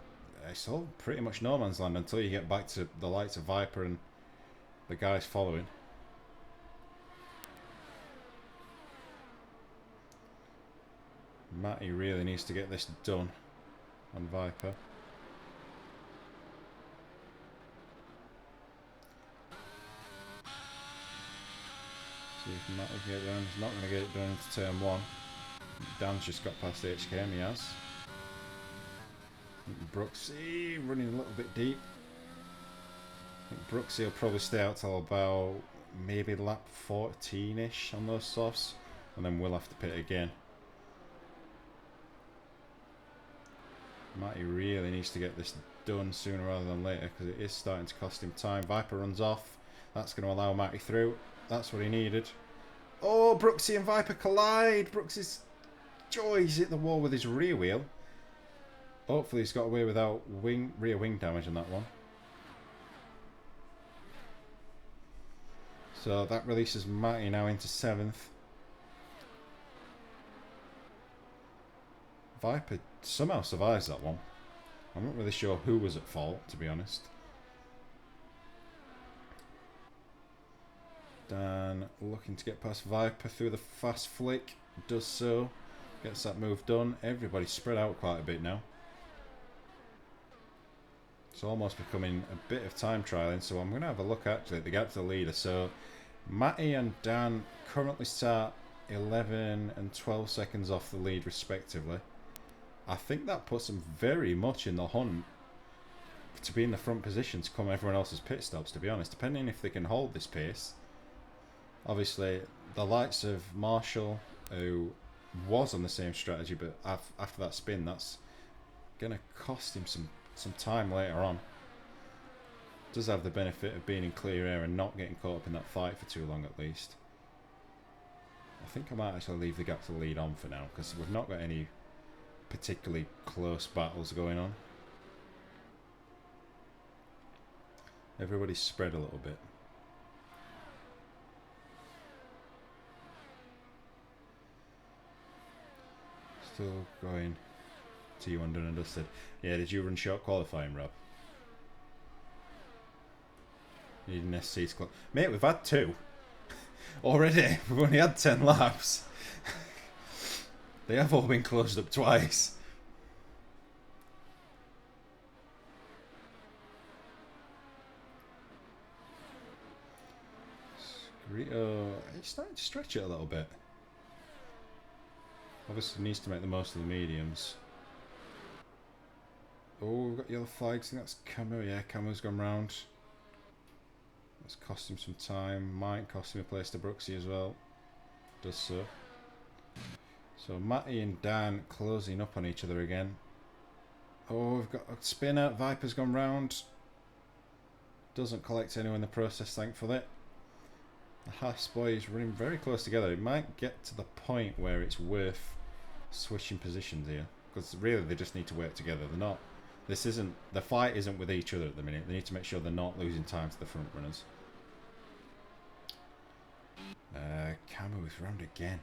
It's all pretty much no man's land until you get back to the likes of Viper and the guys following. Matty really needs to get this done on Viper. See if Matt will get it done. He's not going to get it done into turn 1. Dan's just got past the HKM, he has. Brooksy running a little bit deep. I think Brooksy will probably stay out till about maybe lap 14-ish on those softs. And then we'll have to pit again. Matty really needs to get this done sooner rather than later because it is starting to cost him time. Viper runs off. That's going to allow Matty through. That's what he needed. Oh, Brooksy and Viper collide. Brooksy's joys hit the wall with his rear wheel. Hopefully he's got away without rear wing damage on that one. So that releases Matty now into 7th. Viper somehow survives that one. I'm not really sure who was at fault, to be honest. Dan looking to get past Viper through the fast flick. Does so. Gets that move done. Everybody's spread out quite a bit now. It's almost becoming a bit of time trialing, so I'm going to have a look actually at the gap to the leader. So Matty and Dan currently start 11 and 12 seconds off the lead respectively. I think that puts them very much in the hunt to be in the front position to come everyone else's pit stops, to be honest, depending if they can hold this pace. Obviously, the likes of Marshall, who was on the same strategy, but after that spin, that's going to cost him some time later on. Does have the benefit of being in clear air and not getting caught up in that fight for too long at least. I think I might actually leave the gap to the lead on for now, because we've not got any particularly close battles going on. Everybody's spread a little bit. Still going to you undone and dusted. Yeah, did you run short qualifying, Rob? Need an SC club. Mate, we've had 2 already. We've only had 10 laps. They have all been closed up twice. Screeto, he's starting to stretch it a little bit. Obviously needs to make the most of the mediums. Oh, we've got yellow flags. I think that's Camo. Yeah, Camo's gone round. That's cost him some time. Might cost him a place to Brooksy as well. Does so. So Matty and Dan closing up on each other again. Oh, we've got a spinner. Viper's gone round. Doesn't collect anyone in the process, thankfully. The Haas boys running very close together. It might get to the point where it's worth switching positions here, because really they just need to work together. They're not. This isn't. The fight isn't with each other at the minute. They need to make sure they're not losing time to the front runners. Camo is round again.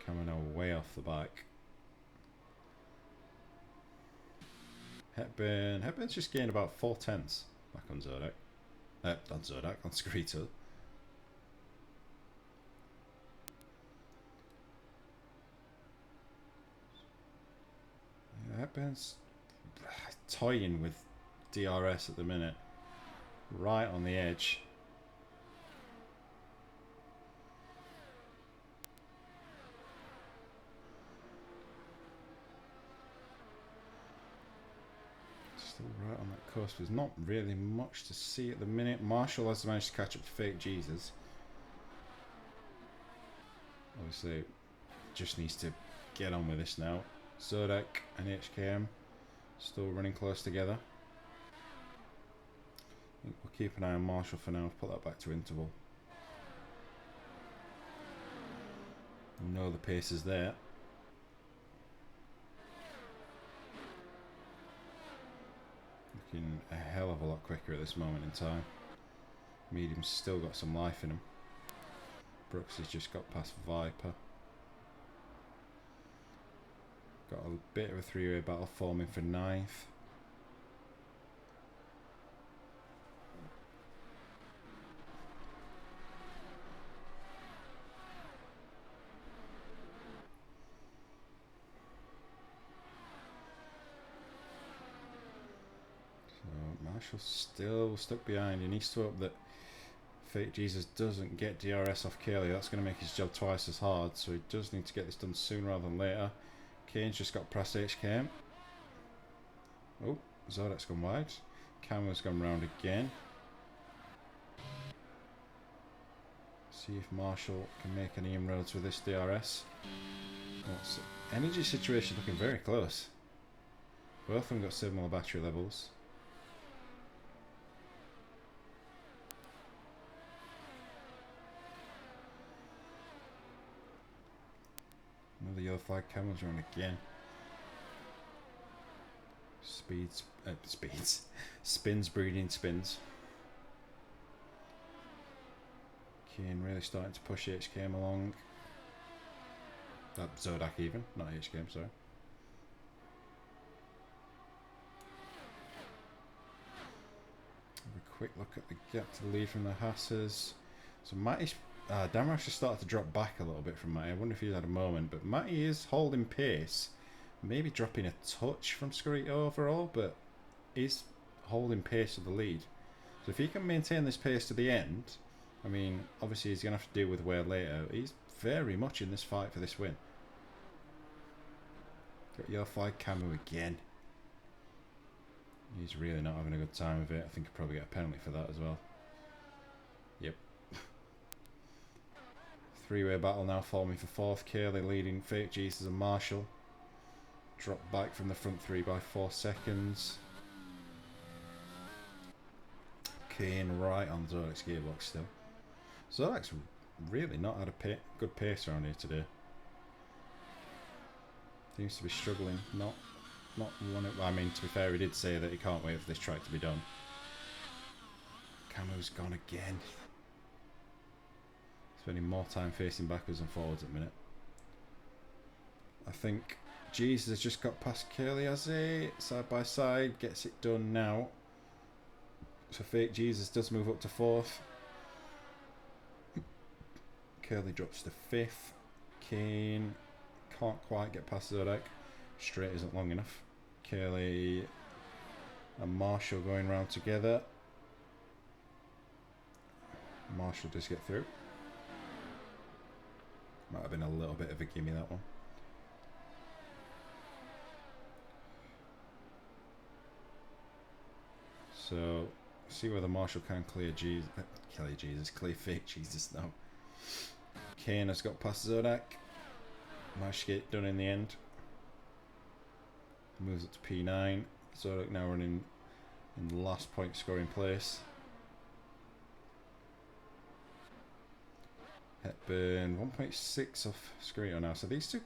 Camo now way off the bike. Hepburn's just gained about 4/10 back on Zodak. On Zodak, on Screeto. Yeah, Hepburn's toying with DRS at the minute. Right on the edge. course, there's not really much to see at the minute. Marshall has managed to catch up to Fake Jesus. Obviously, just needs to get on with this now. Zodak and HKM still running close together. I think we'll keep an eye on Marshall for now. Put that back to interval. Know the pace is there. Looking a hell of a lot quicker at this moment in time. Medium's still got some life in him. Brooks has just got past Viper. Got a bit of a three-way battle forming for 9th. Marshall's still stuck behind. He needs to hope that Fake Jesus doesn't get DRS off Cayley. That's going to make his job twice as hard, so he does need to get this done sooner rather than later. Kane's just got past HKM. Oh, Zodak's gone wide. Camo's gone round again. See if Marshall can make any inroads with this DRS. Energy situation looking very close. Both of them got similar battery levels. Another yellow flag, Camel's run again. Spins breeding spins. Kane really starting to push HKM along. Zodak even, not HKM, sorry. Have a quick look at the gap to the lead from the Hasses. So Matty's Damrosch has started to drop back a little bit from Matty. I wonder if he's had a moment, but Matty is holding pace. Maybe dropping a touch from Scarito overall, but is holding pace to the lead. So if he can maintain this pace to the end, I mean, obviously he's going to have to deal with wear later. He's very much in this fight for this win. Got yellow flag Camo again. He's really not having a good time of it. I think he'll probably get a penalty for that as well. Yep. Three-way battle now forming for 4th. Cayley leading Fake Jesus and Marshall. Drop back from the front 3 by 4 seconds. Kane right on Zodak's gearbox still. Zodak's really not had a good pace around here today. Seems to be struggling. Not one. I mean, to be fair, he did say that he can't wait for this track to be done. Camo's gone again. Spending more time facing backwards and forwards at the minute. I think Jesus has just got past Cayley, has he? Side by side, gets it done now. So Fake Jesus does move up to 4th. Cayley drops to 5th. Kane can't quite get past Zodak. Straight isn't long enough. Cayley and Marshall going round together. Marshall does get through. Might have been a little bit of a gimme, that one. So, see whether Marshall can clear clear Fake Jesus now. Kane has got past Zodak. Managed to get it done in the end. Moves up to P9. Zodak now running in the last point scoring place. Hepburn 1.6 off Scarito now. So these two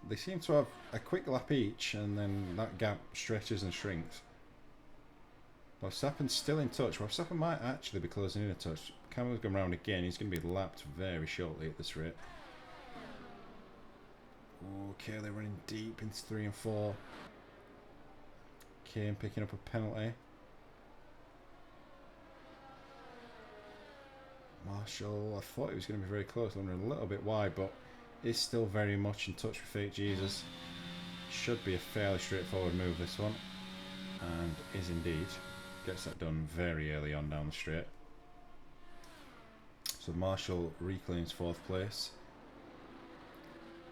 they seem to have a quick lap each, and then that gap stretches and shrinks. Verstappen's still in touch. Verstappen might actually be closing in a touch. Cameron's going round again. He's going to be lapped very shortly at this rate. Oh, Cayley running deep into 3 and 4. Kane picking up a penalty. Marshall, I thought he was going to be very close, running a little bit wide, but is still very much in touch with Fake Jesus. Should be a fairly straightforward move, this one, and is indeed. Gets that done very early on down the straight. So Marshall reclaims 4th place.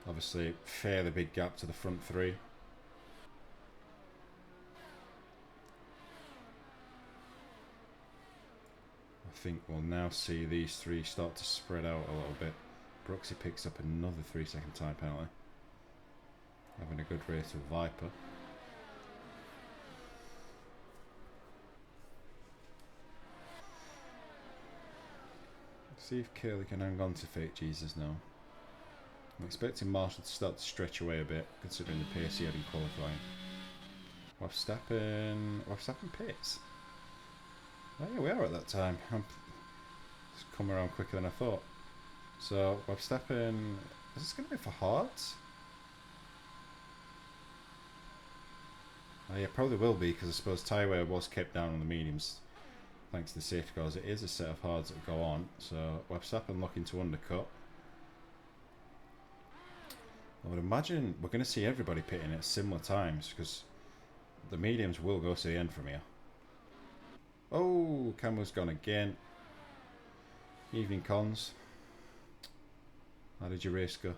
Obviously, fairly big gap to the front 3. think we'll now see these three start to spread out a little bit. Brooksy picks up another 3-second time penalty. Having a good race with Viper. See if Curly can hang on to Fake Jesus now. I'm expecting Marshall to start to stretch away a bit, considering the pace he had in qualifying. Verstappen pits. Oh yeah, we are at that time. It's come around quicker than I thought. So, Verstappen... Is this going to be for hards? Oh yeah, probably will be, because I suppose tyre wear was kept down on the mediums. Thanks to the safety cars, it is a set of hards that go on. So, Verstappen looking to undercut. I would imagine we're going to see everybody pitting at similar times, because the mediums will go to the end from here. Oh, camera's gone again. Evening cons. How did your race go?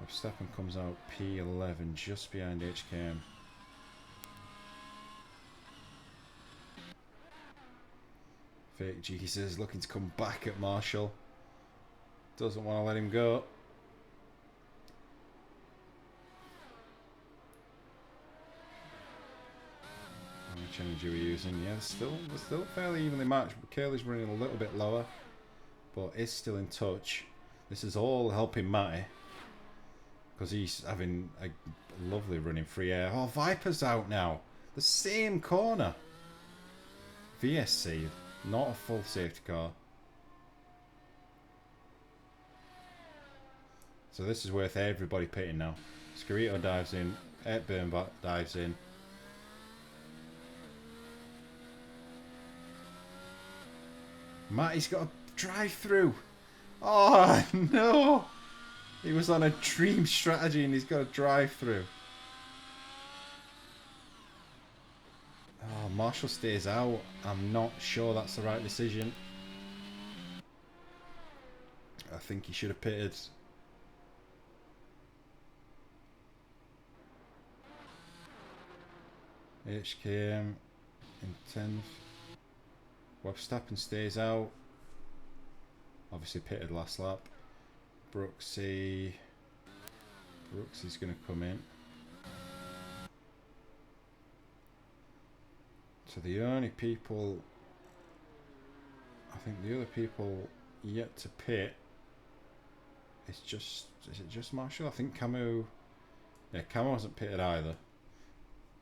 Verstappen comes out P11 just behind HKM. Fake Jesus looking to come back at Marshall. Doesn't want to let him go. How much energy are we using? Yeah, we're still fairly evenly matched. Curly's running a little bit lower, but is still in touch. This is all helping Matty, because he's having a lovely run in free air. Oh, Viper's out now. The same corner. VSC, not a full safety car. So this is worth everybody pitting now. Scarito dives in. Hepburn dives in. Matty's got a drive through. Oh no! He was on a dream strategy and he's got a drive through. Oh, Marshall stays out. I'm not sure that's the right decision. I think he should have pitted. HKM in 10th. Verstappen stays out. Obviously pitted last lap. Brooksy's going to come in. So the only people, I think the other people yet to pit is it just Marshall? I think Camus, yeah, Camus hasn't pitted either,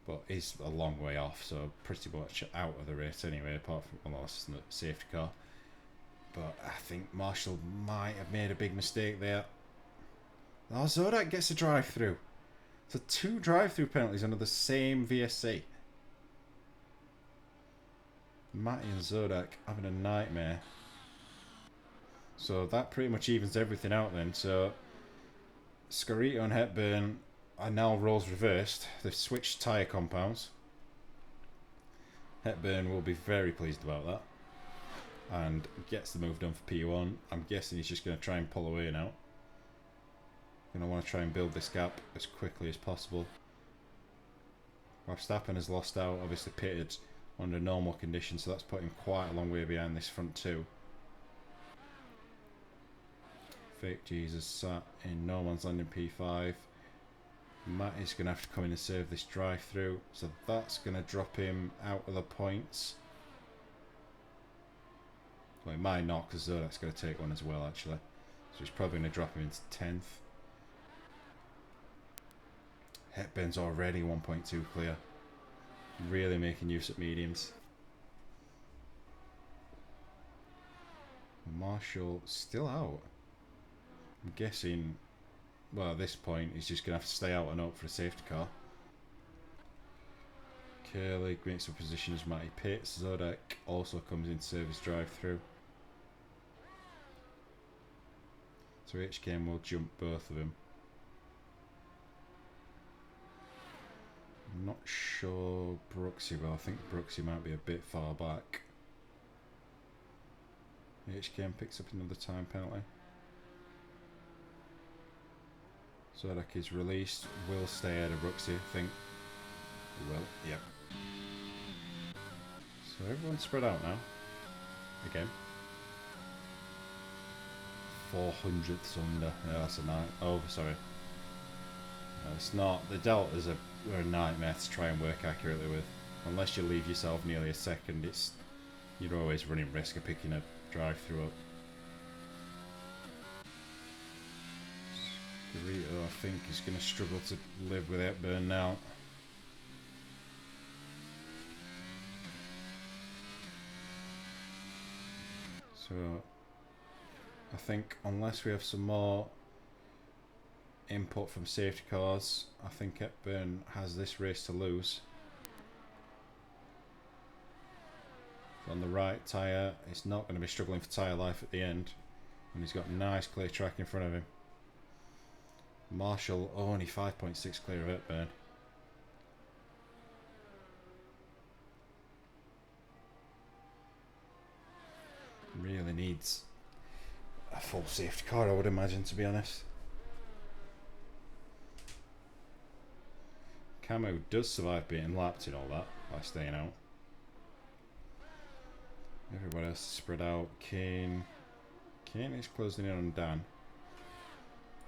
but he's a long way off, so pretty much out of the race anyway, apart from the loss in the safety car. But I think Marshall might have made a big mistake there. Oh, Zodak gets a drive-through. So 2 drive-through penalties under the same VSC. Matty and Zodak having a nightmare. So that pretty much evens everything out then. So Scarito and Hepburn are now roles reversed. They've switched tyre compounds. Hepburn will be very pleased about that. And gets the move done for P1. I'm guessing he's just going to try and pull away now. Going to want to try and build this gap as quickly as possible. Verstappen has lost out, obviously pitted under normal conditions, so that's put him quite a long way behind this front two. Fake Jesus sat in no man's land in P5. Matt is going to have to come in and serve this drive through, so that's going to drop him out of the points. Well, it might not, because Zodak's going to take one as well, actually. So he's probably going to drop him into 10th. Hepburn's already 1.2 clear. Really making use of mediums. Marshall still out. I'm guessing, well, at this point, he's just going to have to stay out and up for a safety car. Curly makes a position as Matty pits. Zodak also comes in service drive through. So HKM will jump both of them. I'm not sure Brooksy, but I think Brooksy might be a bit far back. HKM picks up another time penalty. Zodak is released, will stay ahead of Brooksy, I think. Well, yep. So everyone's spread out now. Again. 400ths under. Yeah, that's a night. Oh, sorry. No, it's not. The deltas are a nightmare to try and work accurately with. Unless you leave yourself nearly a second, you're always running risk of picking a drive-through up. Dorito, I think, is going to struggle to live without burnout. So, I think unless we have some more input from safety cars, I think Hepburn has this race to lose. On the right tyre, it's not going to be struggling for tyre life at the end, and he's got nice clear track in front of him. Marshall only 5.6 clear of Hepburn. Really needs a full safety car, I would imagine, to be honest. Camo does survive being lapped in all that by staying out. Everybody else is spread out. Kane is closing in on Dan.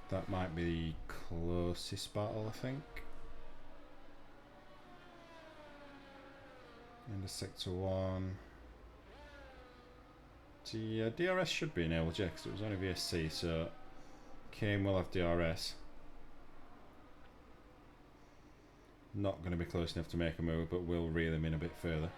That might be the closest battle, I think. Into sector 1. The DRS should be enabled, yeah, because it was only VSC, so Kane will have DRS. Not going to be close enough to make a move, but will reel him in a bit further.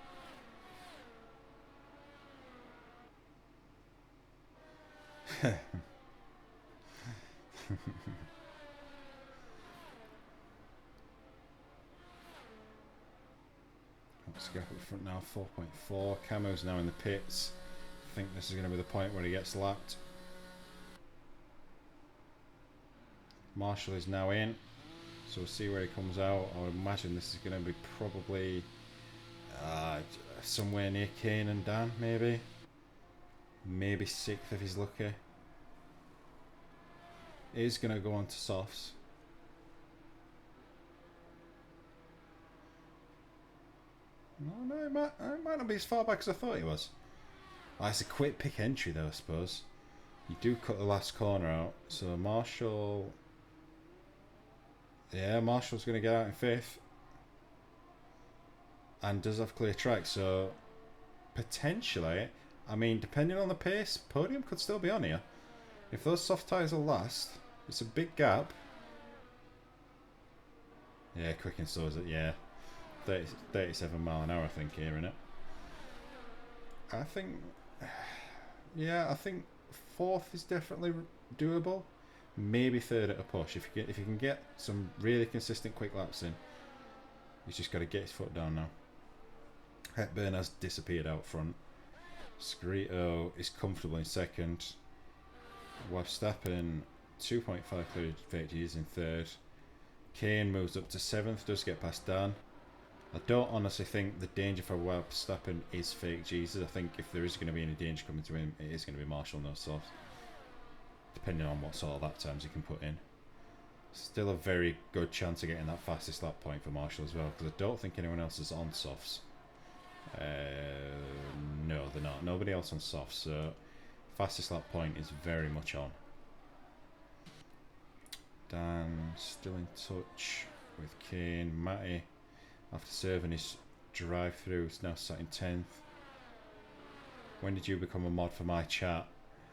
Let's go up at the front now, 4.4. Camo's now in the pits. I think this is going to be the point where he gets lapped. Marshall is now in, so we'll see where he comes out. I would imagine this is going to be probably somewhere near Kane and Dan, maybe. Maybe 6th if he's lucky. He's going to go on to softs. No, it might not be as far back as I thought he was. Oh, it's a quick pick entry though, I suppose. You do cut the last corner out, so Marshall... Yeah, Marshall's going to get out in 5th. And does have clear track, so potentially, I mean, depending on the pace, podium could still be on here. If those soft tyres will last, it's a big gap. Yeah, Quicken stores it, yeah. 37 mile an hour, I think, here, innit? I think... Yeah, I think 4th is definitely doable. Maybe 3rd at a push. If you can get some really consistent quick laps in, he's just got to get his foot down now. Hepburn has disappeared out front. Scrito is comfortable in 2nd. Verstappen 2.5 clear fake G's in 3rd. Kane moves up to 7th, does get past Dan. I don't honestly think the danger for Verstappen is fake Jesus. I think if there is going to be any danger coming to him, it is going to be Marshall no softs. Depending on what sort of lap times he can put in. Still a very good chance of getting that fastest lap point for Marshall as well, because I don't think anyone else is on softs. No, they're not. Nobody else on softs, so fastest lap point is very much on. Dan still in touch with Kane. Matty, after serving his drive-through, is now sat in 10th. When did you become a mod for my chat?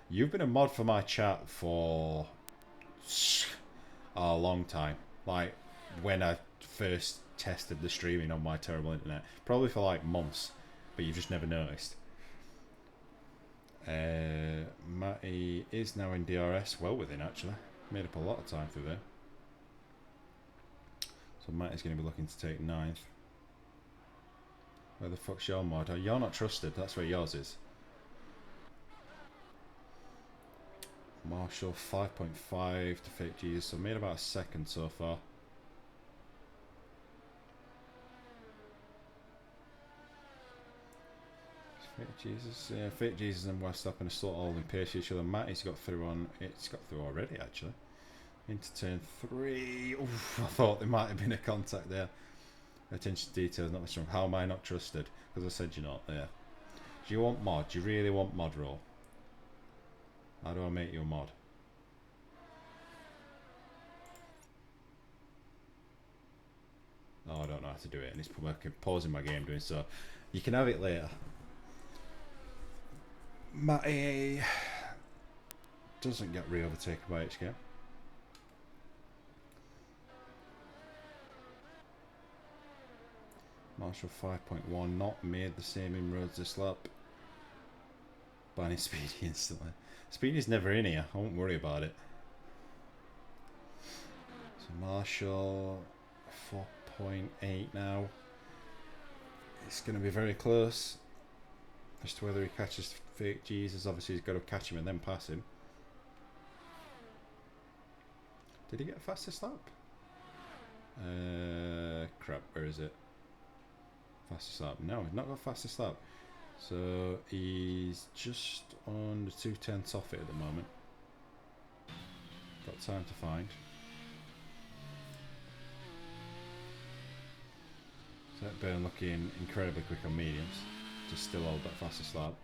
You've been a mod for my chat for a long time. Like, when I first tested the streaming on my terrible internet. Probably for like months, but you've just never noticed. Matty is now in DRS, well within actually. Made up a lot of time through there. So Matty's going to be looking to take 9th. Where the fuck's your mod? Oh, you're not trusted, that's where yours is. Marshall 5.5 to fake Jesus, so made about a 2nd so far. Fake Jesus, yeah, fake Jesus and Verstappen are still all in pace each other. Matty's got through on, it's got through already actually. Into turn 3. Oof, I thought there might have been a contact there. Attention to detail is not strong. How am I not trusted? Because I said you're not there. Do you want mod? Do you really want mod roll? How do I make you a mod? Oh, I don't know how to do it, and it's pausing my game doing so. You can have it later. Matty doesn't get re-overtaken by HK. Marshall 5.1 not made the same inroads this lap. Banning Speedy instantly. Speedy's never in here, I won't worry about it. So Marshall 4.8 now. It's going to be very close as to whether he catches Fake Jesus. Obviously he's got to catch him and then pass him. Did he get a fastest lap? Crap, where is it? Fastest lap. No, he's not got fastest lap. So he's just on the 2/10 off it at the moment. Got time to find. So Burn looking incredibly quick on mediums to still hold that fastest lap.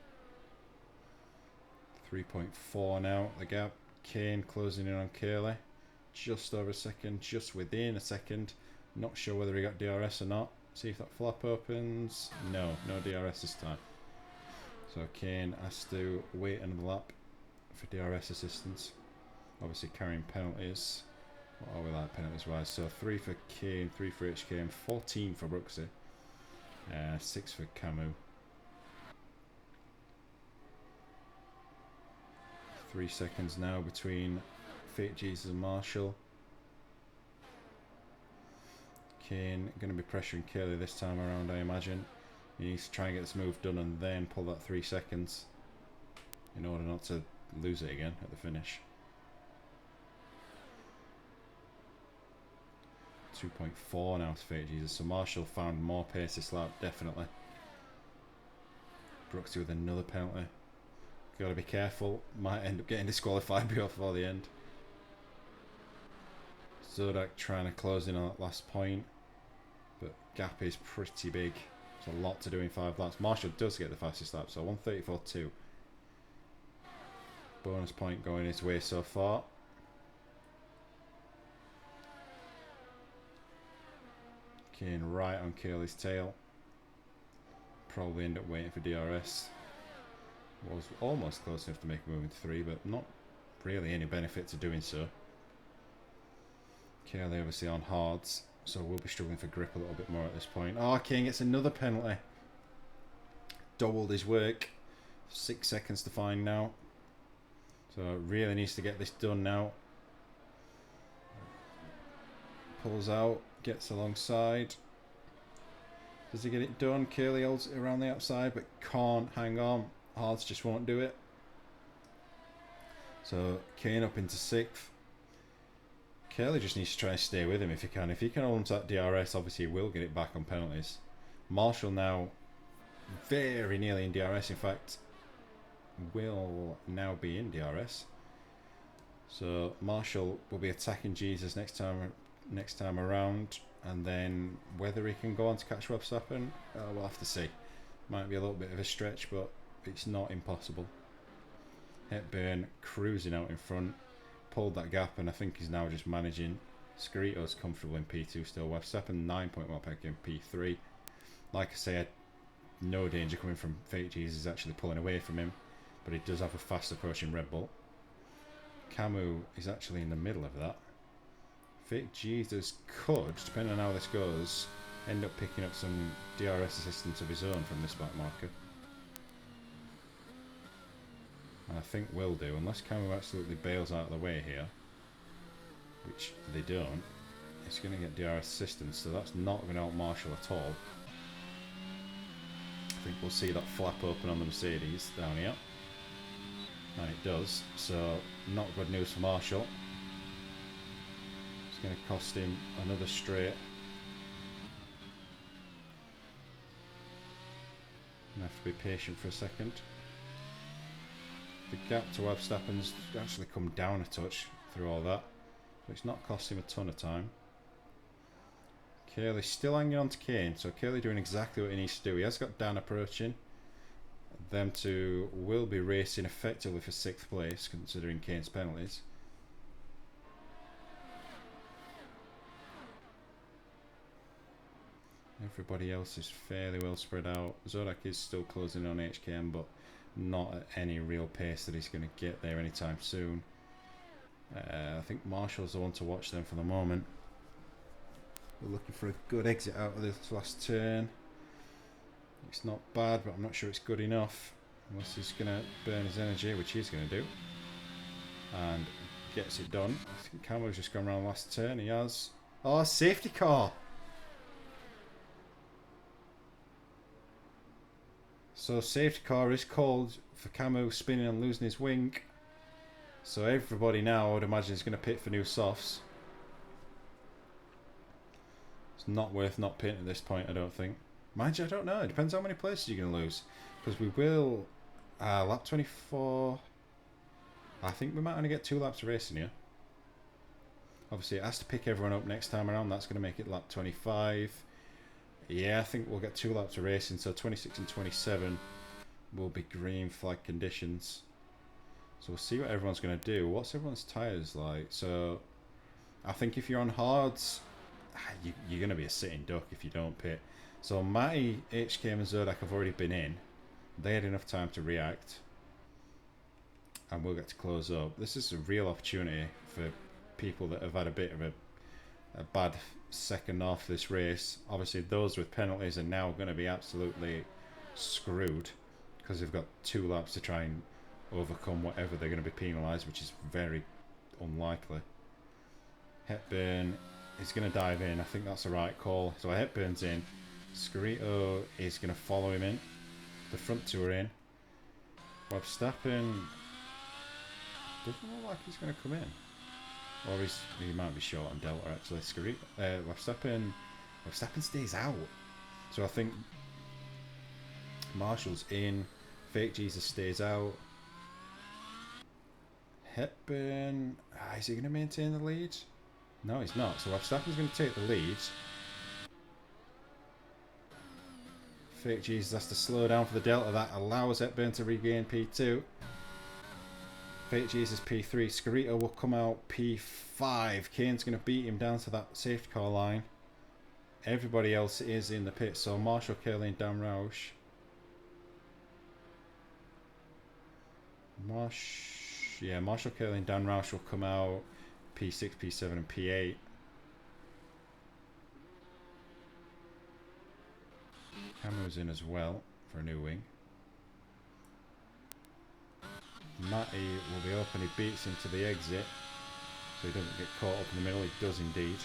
3.4 now, the gap. Kane closing in on Curley. Just over a second, just within a second. Not sure whether he got DRS or not. See if that flap opens. No DRS this time. So Kane has to wait another lap for DRS assistance. Obviously carrying penalties. What are we like penalties wise? So 3 for Kane, 3 for HK, and 14 for Brooksy. 6 for Camus. 3 seconds now between Fake Jesus and Marshall. Kane going to be pressuring Curley this time around, I imagine. He needs to try and get this move done and then pull that 3 seconds in order not to lose it again at the finish. 2.4 now to Fake Jesus. So Marshall found more pace this lap, definitely. Brooksy with another penalty. Got to be careful. Might end up getting disqualified before the end. Zodak trying to close in on that last point. But gap is pretty big. There's a lot to do in 5 laps. Marshall does get the fastest lap, so 1:34.2. Bonus point going his way so far. Kane right on Curley's tail. Probably end up waiting for DRS. Was almost close enough to make a move in 3, but not really any benefit to doing so. Curley obviously on hards, so we'll be struggling for grip a little bit more at this point. Oh, Kane gets another penalty. Doubled his work. 6 seconds to find now. So really needs to get this done now. Pulls out, gets alongside. Does he get it done? Curley holds it around the outside, but can't hang on. Hards just won't do it. So Kane up into 6th. Curley just needs to try and stay with him if he can. If he can hold on to that DRS, obviously he will get it back on penalties. Marshall now very nearly in DRS. In fact, will now be in DRS. So Marshall will be attacking Jesus next time around, and then whether he can go on to catch Verstappen, we'll have to see. Might be a little bit of a stretch, but it's not impossible. Hepburn cruising out in front, pulled that gap, and I think he's now just managing. Scarito's comfortable in P2 still. Verstappen 9.1 peg in P3. Like I said, no danger coming from Fake Jesus. Is actually pulling away from him, but he does have a fast approaching Red Bull. Camus is actually in the middle of that. Fake Jesus could, depending on how this goes, end up picking up some DRS assistance of his own from this back marker. And I think will do, unless Camus absolutely bails out of the way here, which they don't. It's going to get DRS assistance, so that's not going to help Marshall at all. I think we'll see that flap open on the Mercedes down here. And it does, so not good news for Marshall. It's going to cost him another straight. Gonna have to be patient for a second. The gap to Verstappen's actually come down a touch through all that, so it's not cost him a ton of time. Curly still hanging on to Kane, so Curly doing exactly what he needs to do. He has got Dan approaching. Them two will be racing effectively for 6th place, considering Kane's penalties. Everybody else is fairly well spread out. Zodak is still closing on HKM, but not at any real pace that he's going to get there anytime soon. I think Marshall's the one to watch them for the moment. We're looking for a good exit out of this last turn. It's not bad, but I'm not sure it's good enough. Unless he's going to burn his energy, which he's going to do. And gets it done. I think Camero's just gone around the last turn. He has. Oh, safety car! So safety car is called for Camo spinning and losing his wing. So everybody now, I would imagine, is going to pit for new softs. It's not worth not pitting at this point, I don't think. Mind you, I don't know. It depends how many places you're going to lose. Because we will... lap 24... I think we might only get 2 laps of racing here. Obviously, it has to pick everyone up next time around. That's going to make it lap 25. Yeah, I think we'll get 2 laps of racing. So 26 and 27 will be green flag conditions. So we'll see what everyone's going to do. What's everyone's tyres like? So I think if you're on hards, you're going to be a sitting duck if you don't pit. So Matty, HK and Zodak have already been in. They had enough time to react. And we'll get to close up. This is a real opportunity for people that have had a bit of a bad second half of this race. Obviously those with penalties are now going to be absolutely screwed because they've got 2 laps to try and overcome whatever they're going to be penalised, which is very unlikely. Hepburn is going to dive in. I think that's the right call. So Hepburn's in. Scarito is going to follow him in. The front 2 are in. Verstappen doesn't look like he's going to come in. Or he might be short on Delta actually. Verstappen stays out. So I think Marshall's in. Fake Jesus stays out. Hepburn, is he going to maintain the lead? No, he's not. So Verstappen's going to take the lead. Fake Jesus has to slow down for the Delta. That allows Hepburn to regain P2. Fake Jesus P3. Scarito will come out P5. Kane's going to beat him down to that safety car line. Everybody else is in the pit. So Marshall, Curley and Dan Roush. Marshall, Curley and Dan Roush will come out P6, P7 and P8. Camero's in as well for a new wing. Matty will be open. He beats him to the exit so he doesn't get caught up in the middle. He does indeed.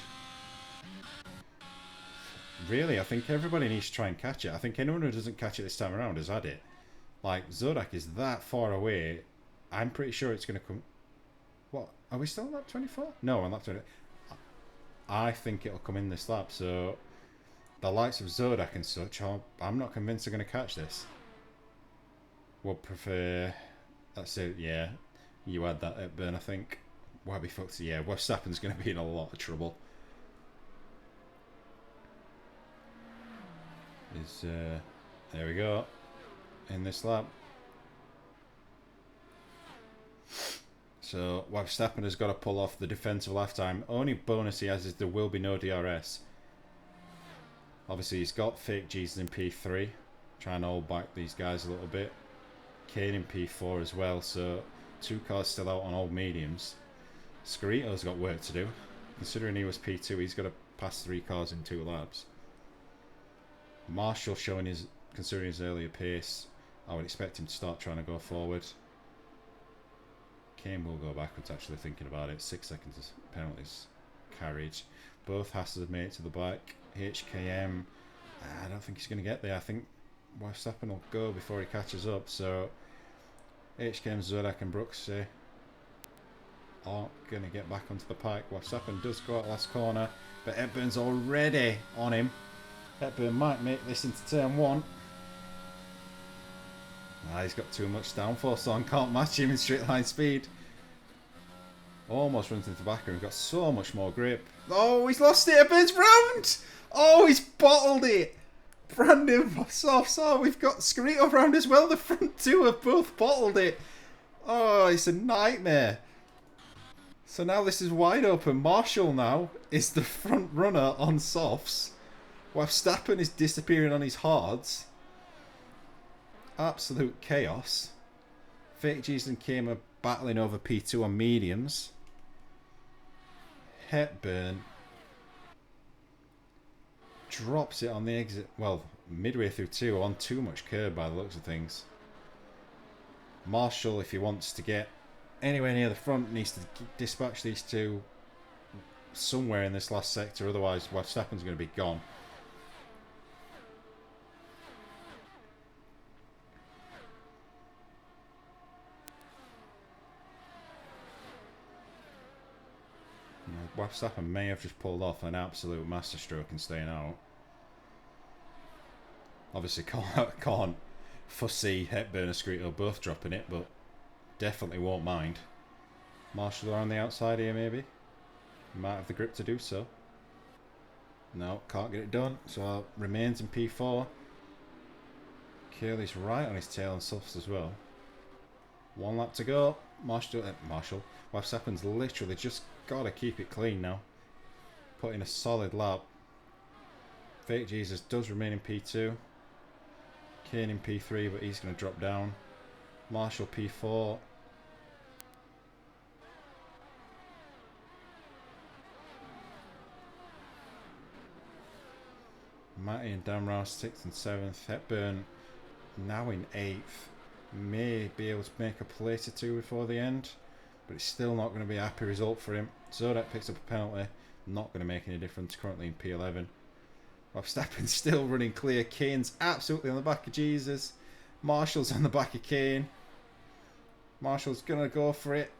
Really, I think everybody needs to try and catch it. I think anyone who doesn't catch it this time around has had it. Like, Zodak is that far away. I'm pretty sure it's going to come... What? Are we still on lap 24? No, on lap 20. I think it'll come in this lap, so... The likes of Zodak and such, I'm not convinced they're going to catch this. Would prefer... That's it, yeah. You had that at Burn, I think. Why be fucked? Yeah, Verstappen's going to be in a lot of trouble. There we go. In this lap. So Verstappen has got to pull off the defensive lifetime. Only bonus he has is there will be no DRS. Obviously he's got Fake Jesus in P3, trying to hold back these guys a little bit. Kane in P4 as well, so 2 cars still out on old mediums. Scarito's got work to do. Considering he was P2, he's got to pass 3 cars in 2 laps. Marshall showing his, considering his earlier pace, I would expect him to start trying to go forward. Kane will go backwards actually thinking about it. 6 seconds penalties carried. Both Hasses have made it to the back. HKM, I don't think he's going to get there. I think Verstappen will go before he catches up. So HKM, Zodak and Brooks aren't going to get back onto the pike. Verstappen does go out last corner, but Hepburn's already on him. Hepburn might make this into turn 1. He's got too much downforce on, can't match him in straight line speed. Almost runs into the backer and got so much more grip. Oh, he's lost it. It's round. Oh, he's bottled it. Brandon Vossoff's. Oh, we've got Scarito round as well. The front two have both bottled it. Oh, it's a nightmare. So now this is wide open. Marshall now is the front runner on softs. Verstappen is disappearing on his hards. Absolute chaos. Fake G's and Kim are battling over P2 on mediums. Hepburn drops it on the exit. Well, midway through two, on too much curb by the looks of things. Marshall, if he wants to get anywhere near the front, needs to dispatch these two somewhere in this last sector. Otherwise, Verstappen's going to be gone. Verstappen may have just pulled off an absolute masterstroke in staying out. Obviously can't foresee Hepburn and Scarito both dropping it, but definitely won't mind. Marshall are on the outside here maybe. Might have the grip to do so. No, can't get it done, so remains in P4. Curly's right on his tail and softs as well. One lap to go. Marshall. Verstappen's literally just got to keep it clean now. Put in a solid lap. Fake Jesus does remain in P2. Kane in P3, but he's going to drop down. Marshall P4. Matty and Damrouse 6th and 7th. Hepburn now in 8th. May be able to make a place or two before the end, but it's still not going to be a happy result for him. Zodak picks up a penalty. Not going to make any difference. Currently in P11. Verstappen's still running clear. Kane's absolutely on the back of Jesus. Marshall's on the back of Kane. Marshall's going to go for it.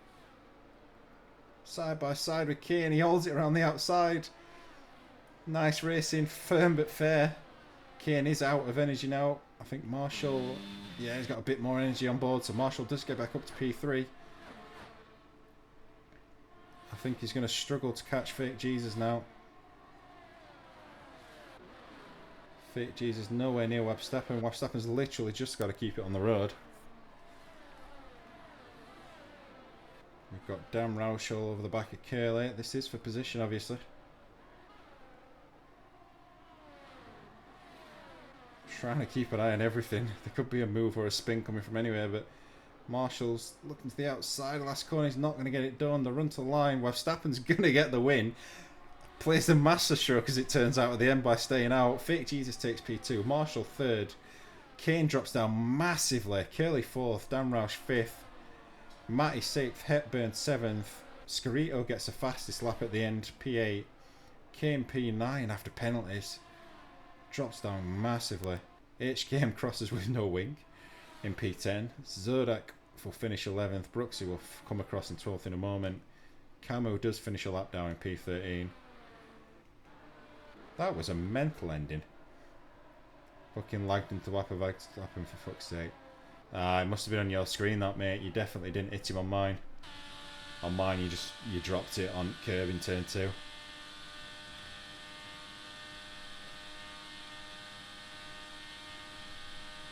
Side by side with Kane. He holds it around the outside. Nice racing. Firm but fair. Kane is out of energy now. I think Marshall... Yeah, he's got a bit more energy on board. So Marshall does get back up to P3. I think he's going to struggle to catch Fake Jesus now. Fake Jesus nowhere near Verstappen. Verstappen's literally just got to keep it on the road. We've got Dan Roush all over the back of Curly. This is for position, obviously. Trying to keep an eye on everything. There could be a move or a spin coming from anywhere, but Marshall's looking to the outside. Last corner, he's not going to get it done. The run to the line. Verstappen's going to get the win. Plays the masterstroke as it turns out at the end by staying out. Fake Jesus takes P2. Marshall 3rd. Kane drops down massively. Curly 4th. Dan Roush 5th. Matty 6th. Hepburn 7th. Scarito gets the fastest lap at the end. P8. Kane P9 after penalties. Drops down massively. HKM crosses with no wing in P10. Zodak will finish 11th. Brooksy will come across in 12th in a moment. Camo does finish a lap down in P13. That was a mental ending. Fucking lagged into lap of Verstappen for fuck's sake. It must have been on your screen that, mate. You definitely didn't hit him on mine. On mine you dropped it on curb in turn 2.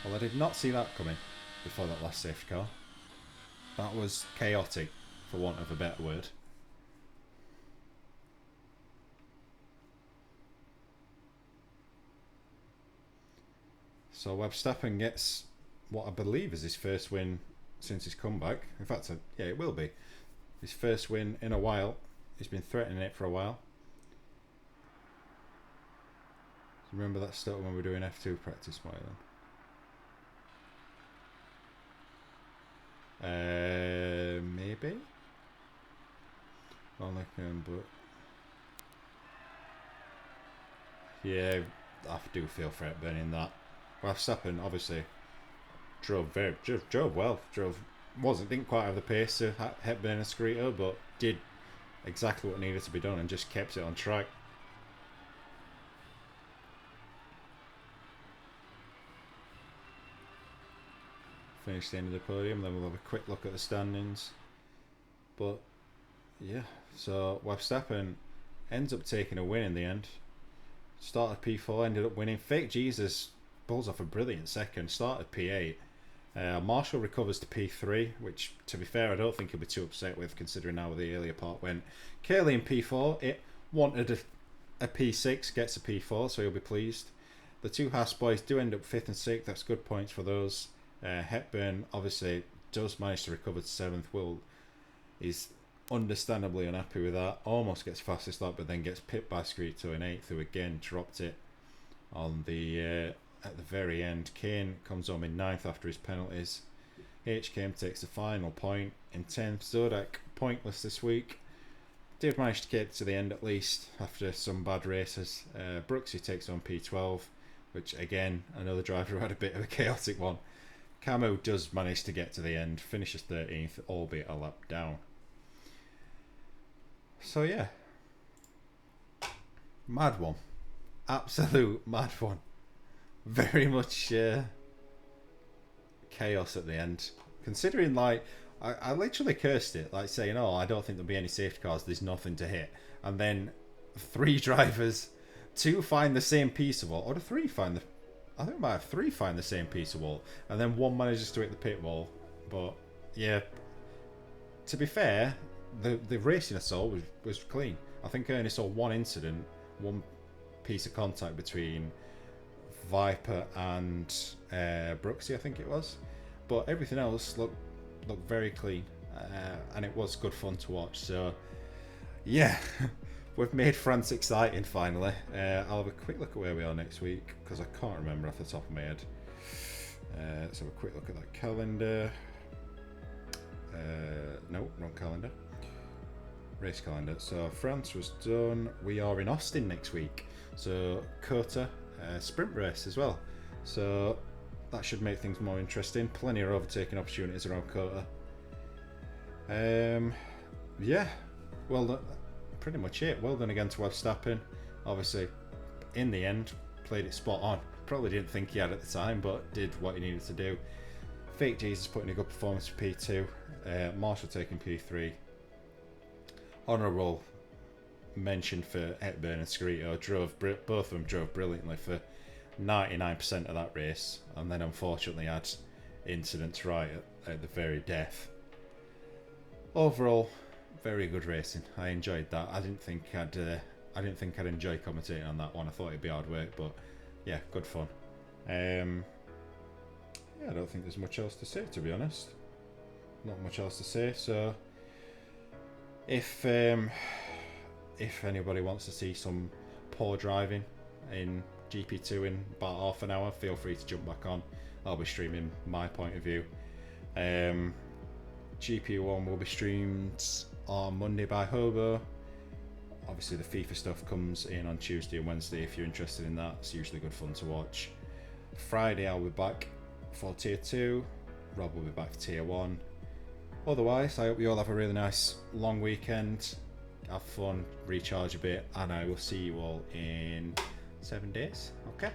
Well, I did not see that coming before that last safety car. That was chaotic, for want of a better word. So Verstappen gets what I believe is his first win since his comeback. In fact, yeah, it will be. His first win in a while. He's been threatening it for a while. Remember that stuff when we were doing F2 practice, Marlon? Maybe. Only can, but yeah, I do feel for it burning that. Verstappen obviously drove well. Didn't quite have the pace to Hepburn and Scarito, but did exactly what needed to be done and just kept it on track. Finish the end of the podium, then we'll have a quick look at the standings. But yeah, so Verstappen ends up taking a win in the end. Started P4, ended up winning. Fake Jesus pulls off a brilliant second, started P8. Marshall recovers to P3, which, to be fair, I don't think he'll be too upset with, considering how the earlier part went. Curly in P4, it wanted a P6, gets a P4, so he'll be pleased. The two Haas boys do end up 5th and 6th, that's good points for those. Hepburn obviously does manage to recover to 7th. Will is understandably unhappy with that, almost gets fastest lap, but then gets pipped by Screeto in 8th, who again dropped it on the at the very end. Kane comes home in 9th after his penalties. HKM takes the final point in 10th. Zodak pointless this week. Did manage to get to the end at least after some bad races. Brooksy takes on P12, which again, another driver who had a bit of a chaotic one. Camo does manage to get to the end, finishes 13th, albeit a lap down. So yeah, mad one, absolute mad one. Very much chaos at the end. Considering, like, I literally cursed it, like saying, "Oh, I don't think there'll be any safety cars. There's nothing to hit." And then 3 drivers, 2 find the same piece of wall, or 3 find the. I think I might have 3 find the same piece of wall, and then 1 manages to hit the pit wall. But yeah, to be fair, the racing I saw was clean. I think I only saw 1 incident, 1 piece of contact between Viper and Brooksy, I think it was, but everything else looked very clean, and it was good fun to watch. So yeah, we've made France exciting finally. I'll have a quick look at where we are next week, because I can't remember off the top of my head. Let's have a quick look at that calendar. No, wrong calendar. Race calendar. So France was done. We are in Austin next week, so Kota sprint race as well, so that should make things more interesting. Plenty of overtaking opportunities around Kota. Yeah, well done, pretty much it. Well done again to Verstappen. Obviously, in the end, played it spot on. Probably didn't think he had at the time, but did what he needed to do. Fake Jesus putting a good performance for P2. Marshall taking P3. Honourable mention for Hepburn and Screeto. Both of them drove brilliantly for 99% of that race, and then unfortunately had incidents right at the very death. Overall, very good racing. I enjoyed that. I didn't think I'd enjoy commentating on that one. I thought it'd be hard work, but yeah, good fun. Yeah, I don't think there's much else to say, to be honest. Not much else to say. So if anybody wants to see some poor driving in GP2 in about half an hour, feel free to jump back on. I'll be streaming my point of view. GP1 will be streamed on Monday by Hobo. Obviously the FIFA stuff comes in on Tuesday and Wednesday if you're interested in that. It's usually good fun to watch. Friday I'll be back for Tier 2. Rob will be back for Tier 1. Otherwise, I hope you all have a really nice long weekend. Have fun, recharge a bit, and I will see you all in 7 days. Okay?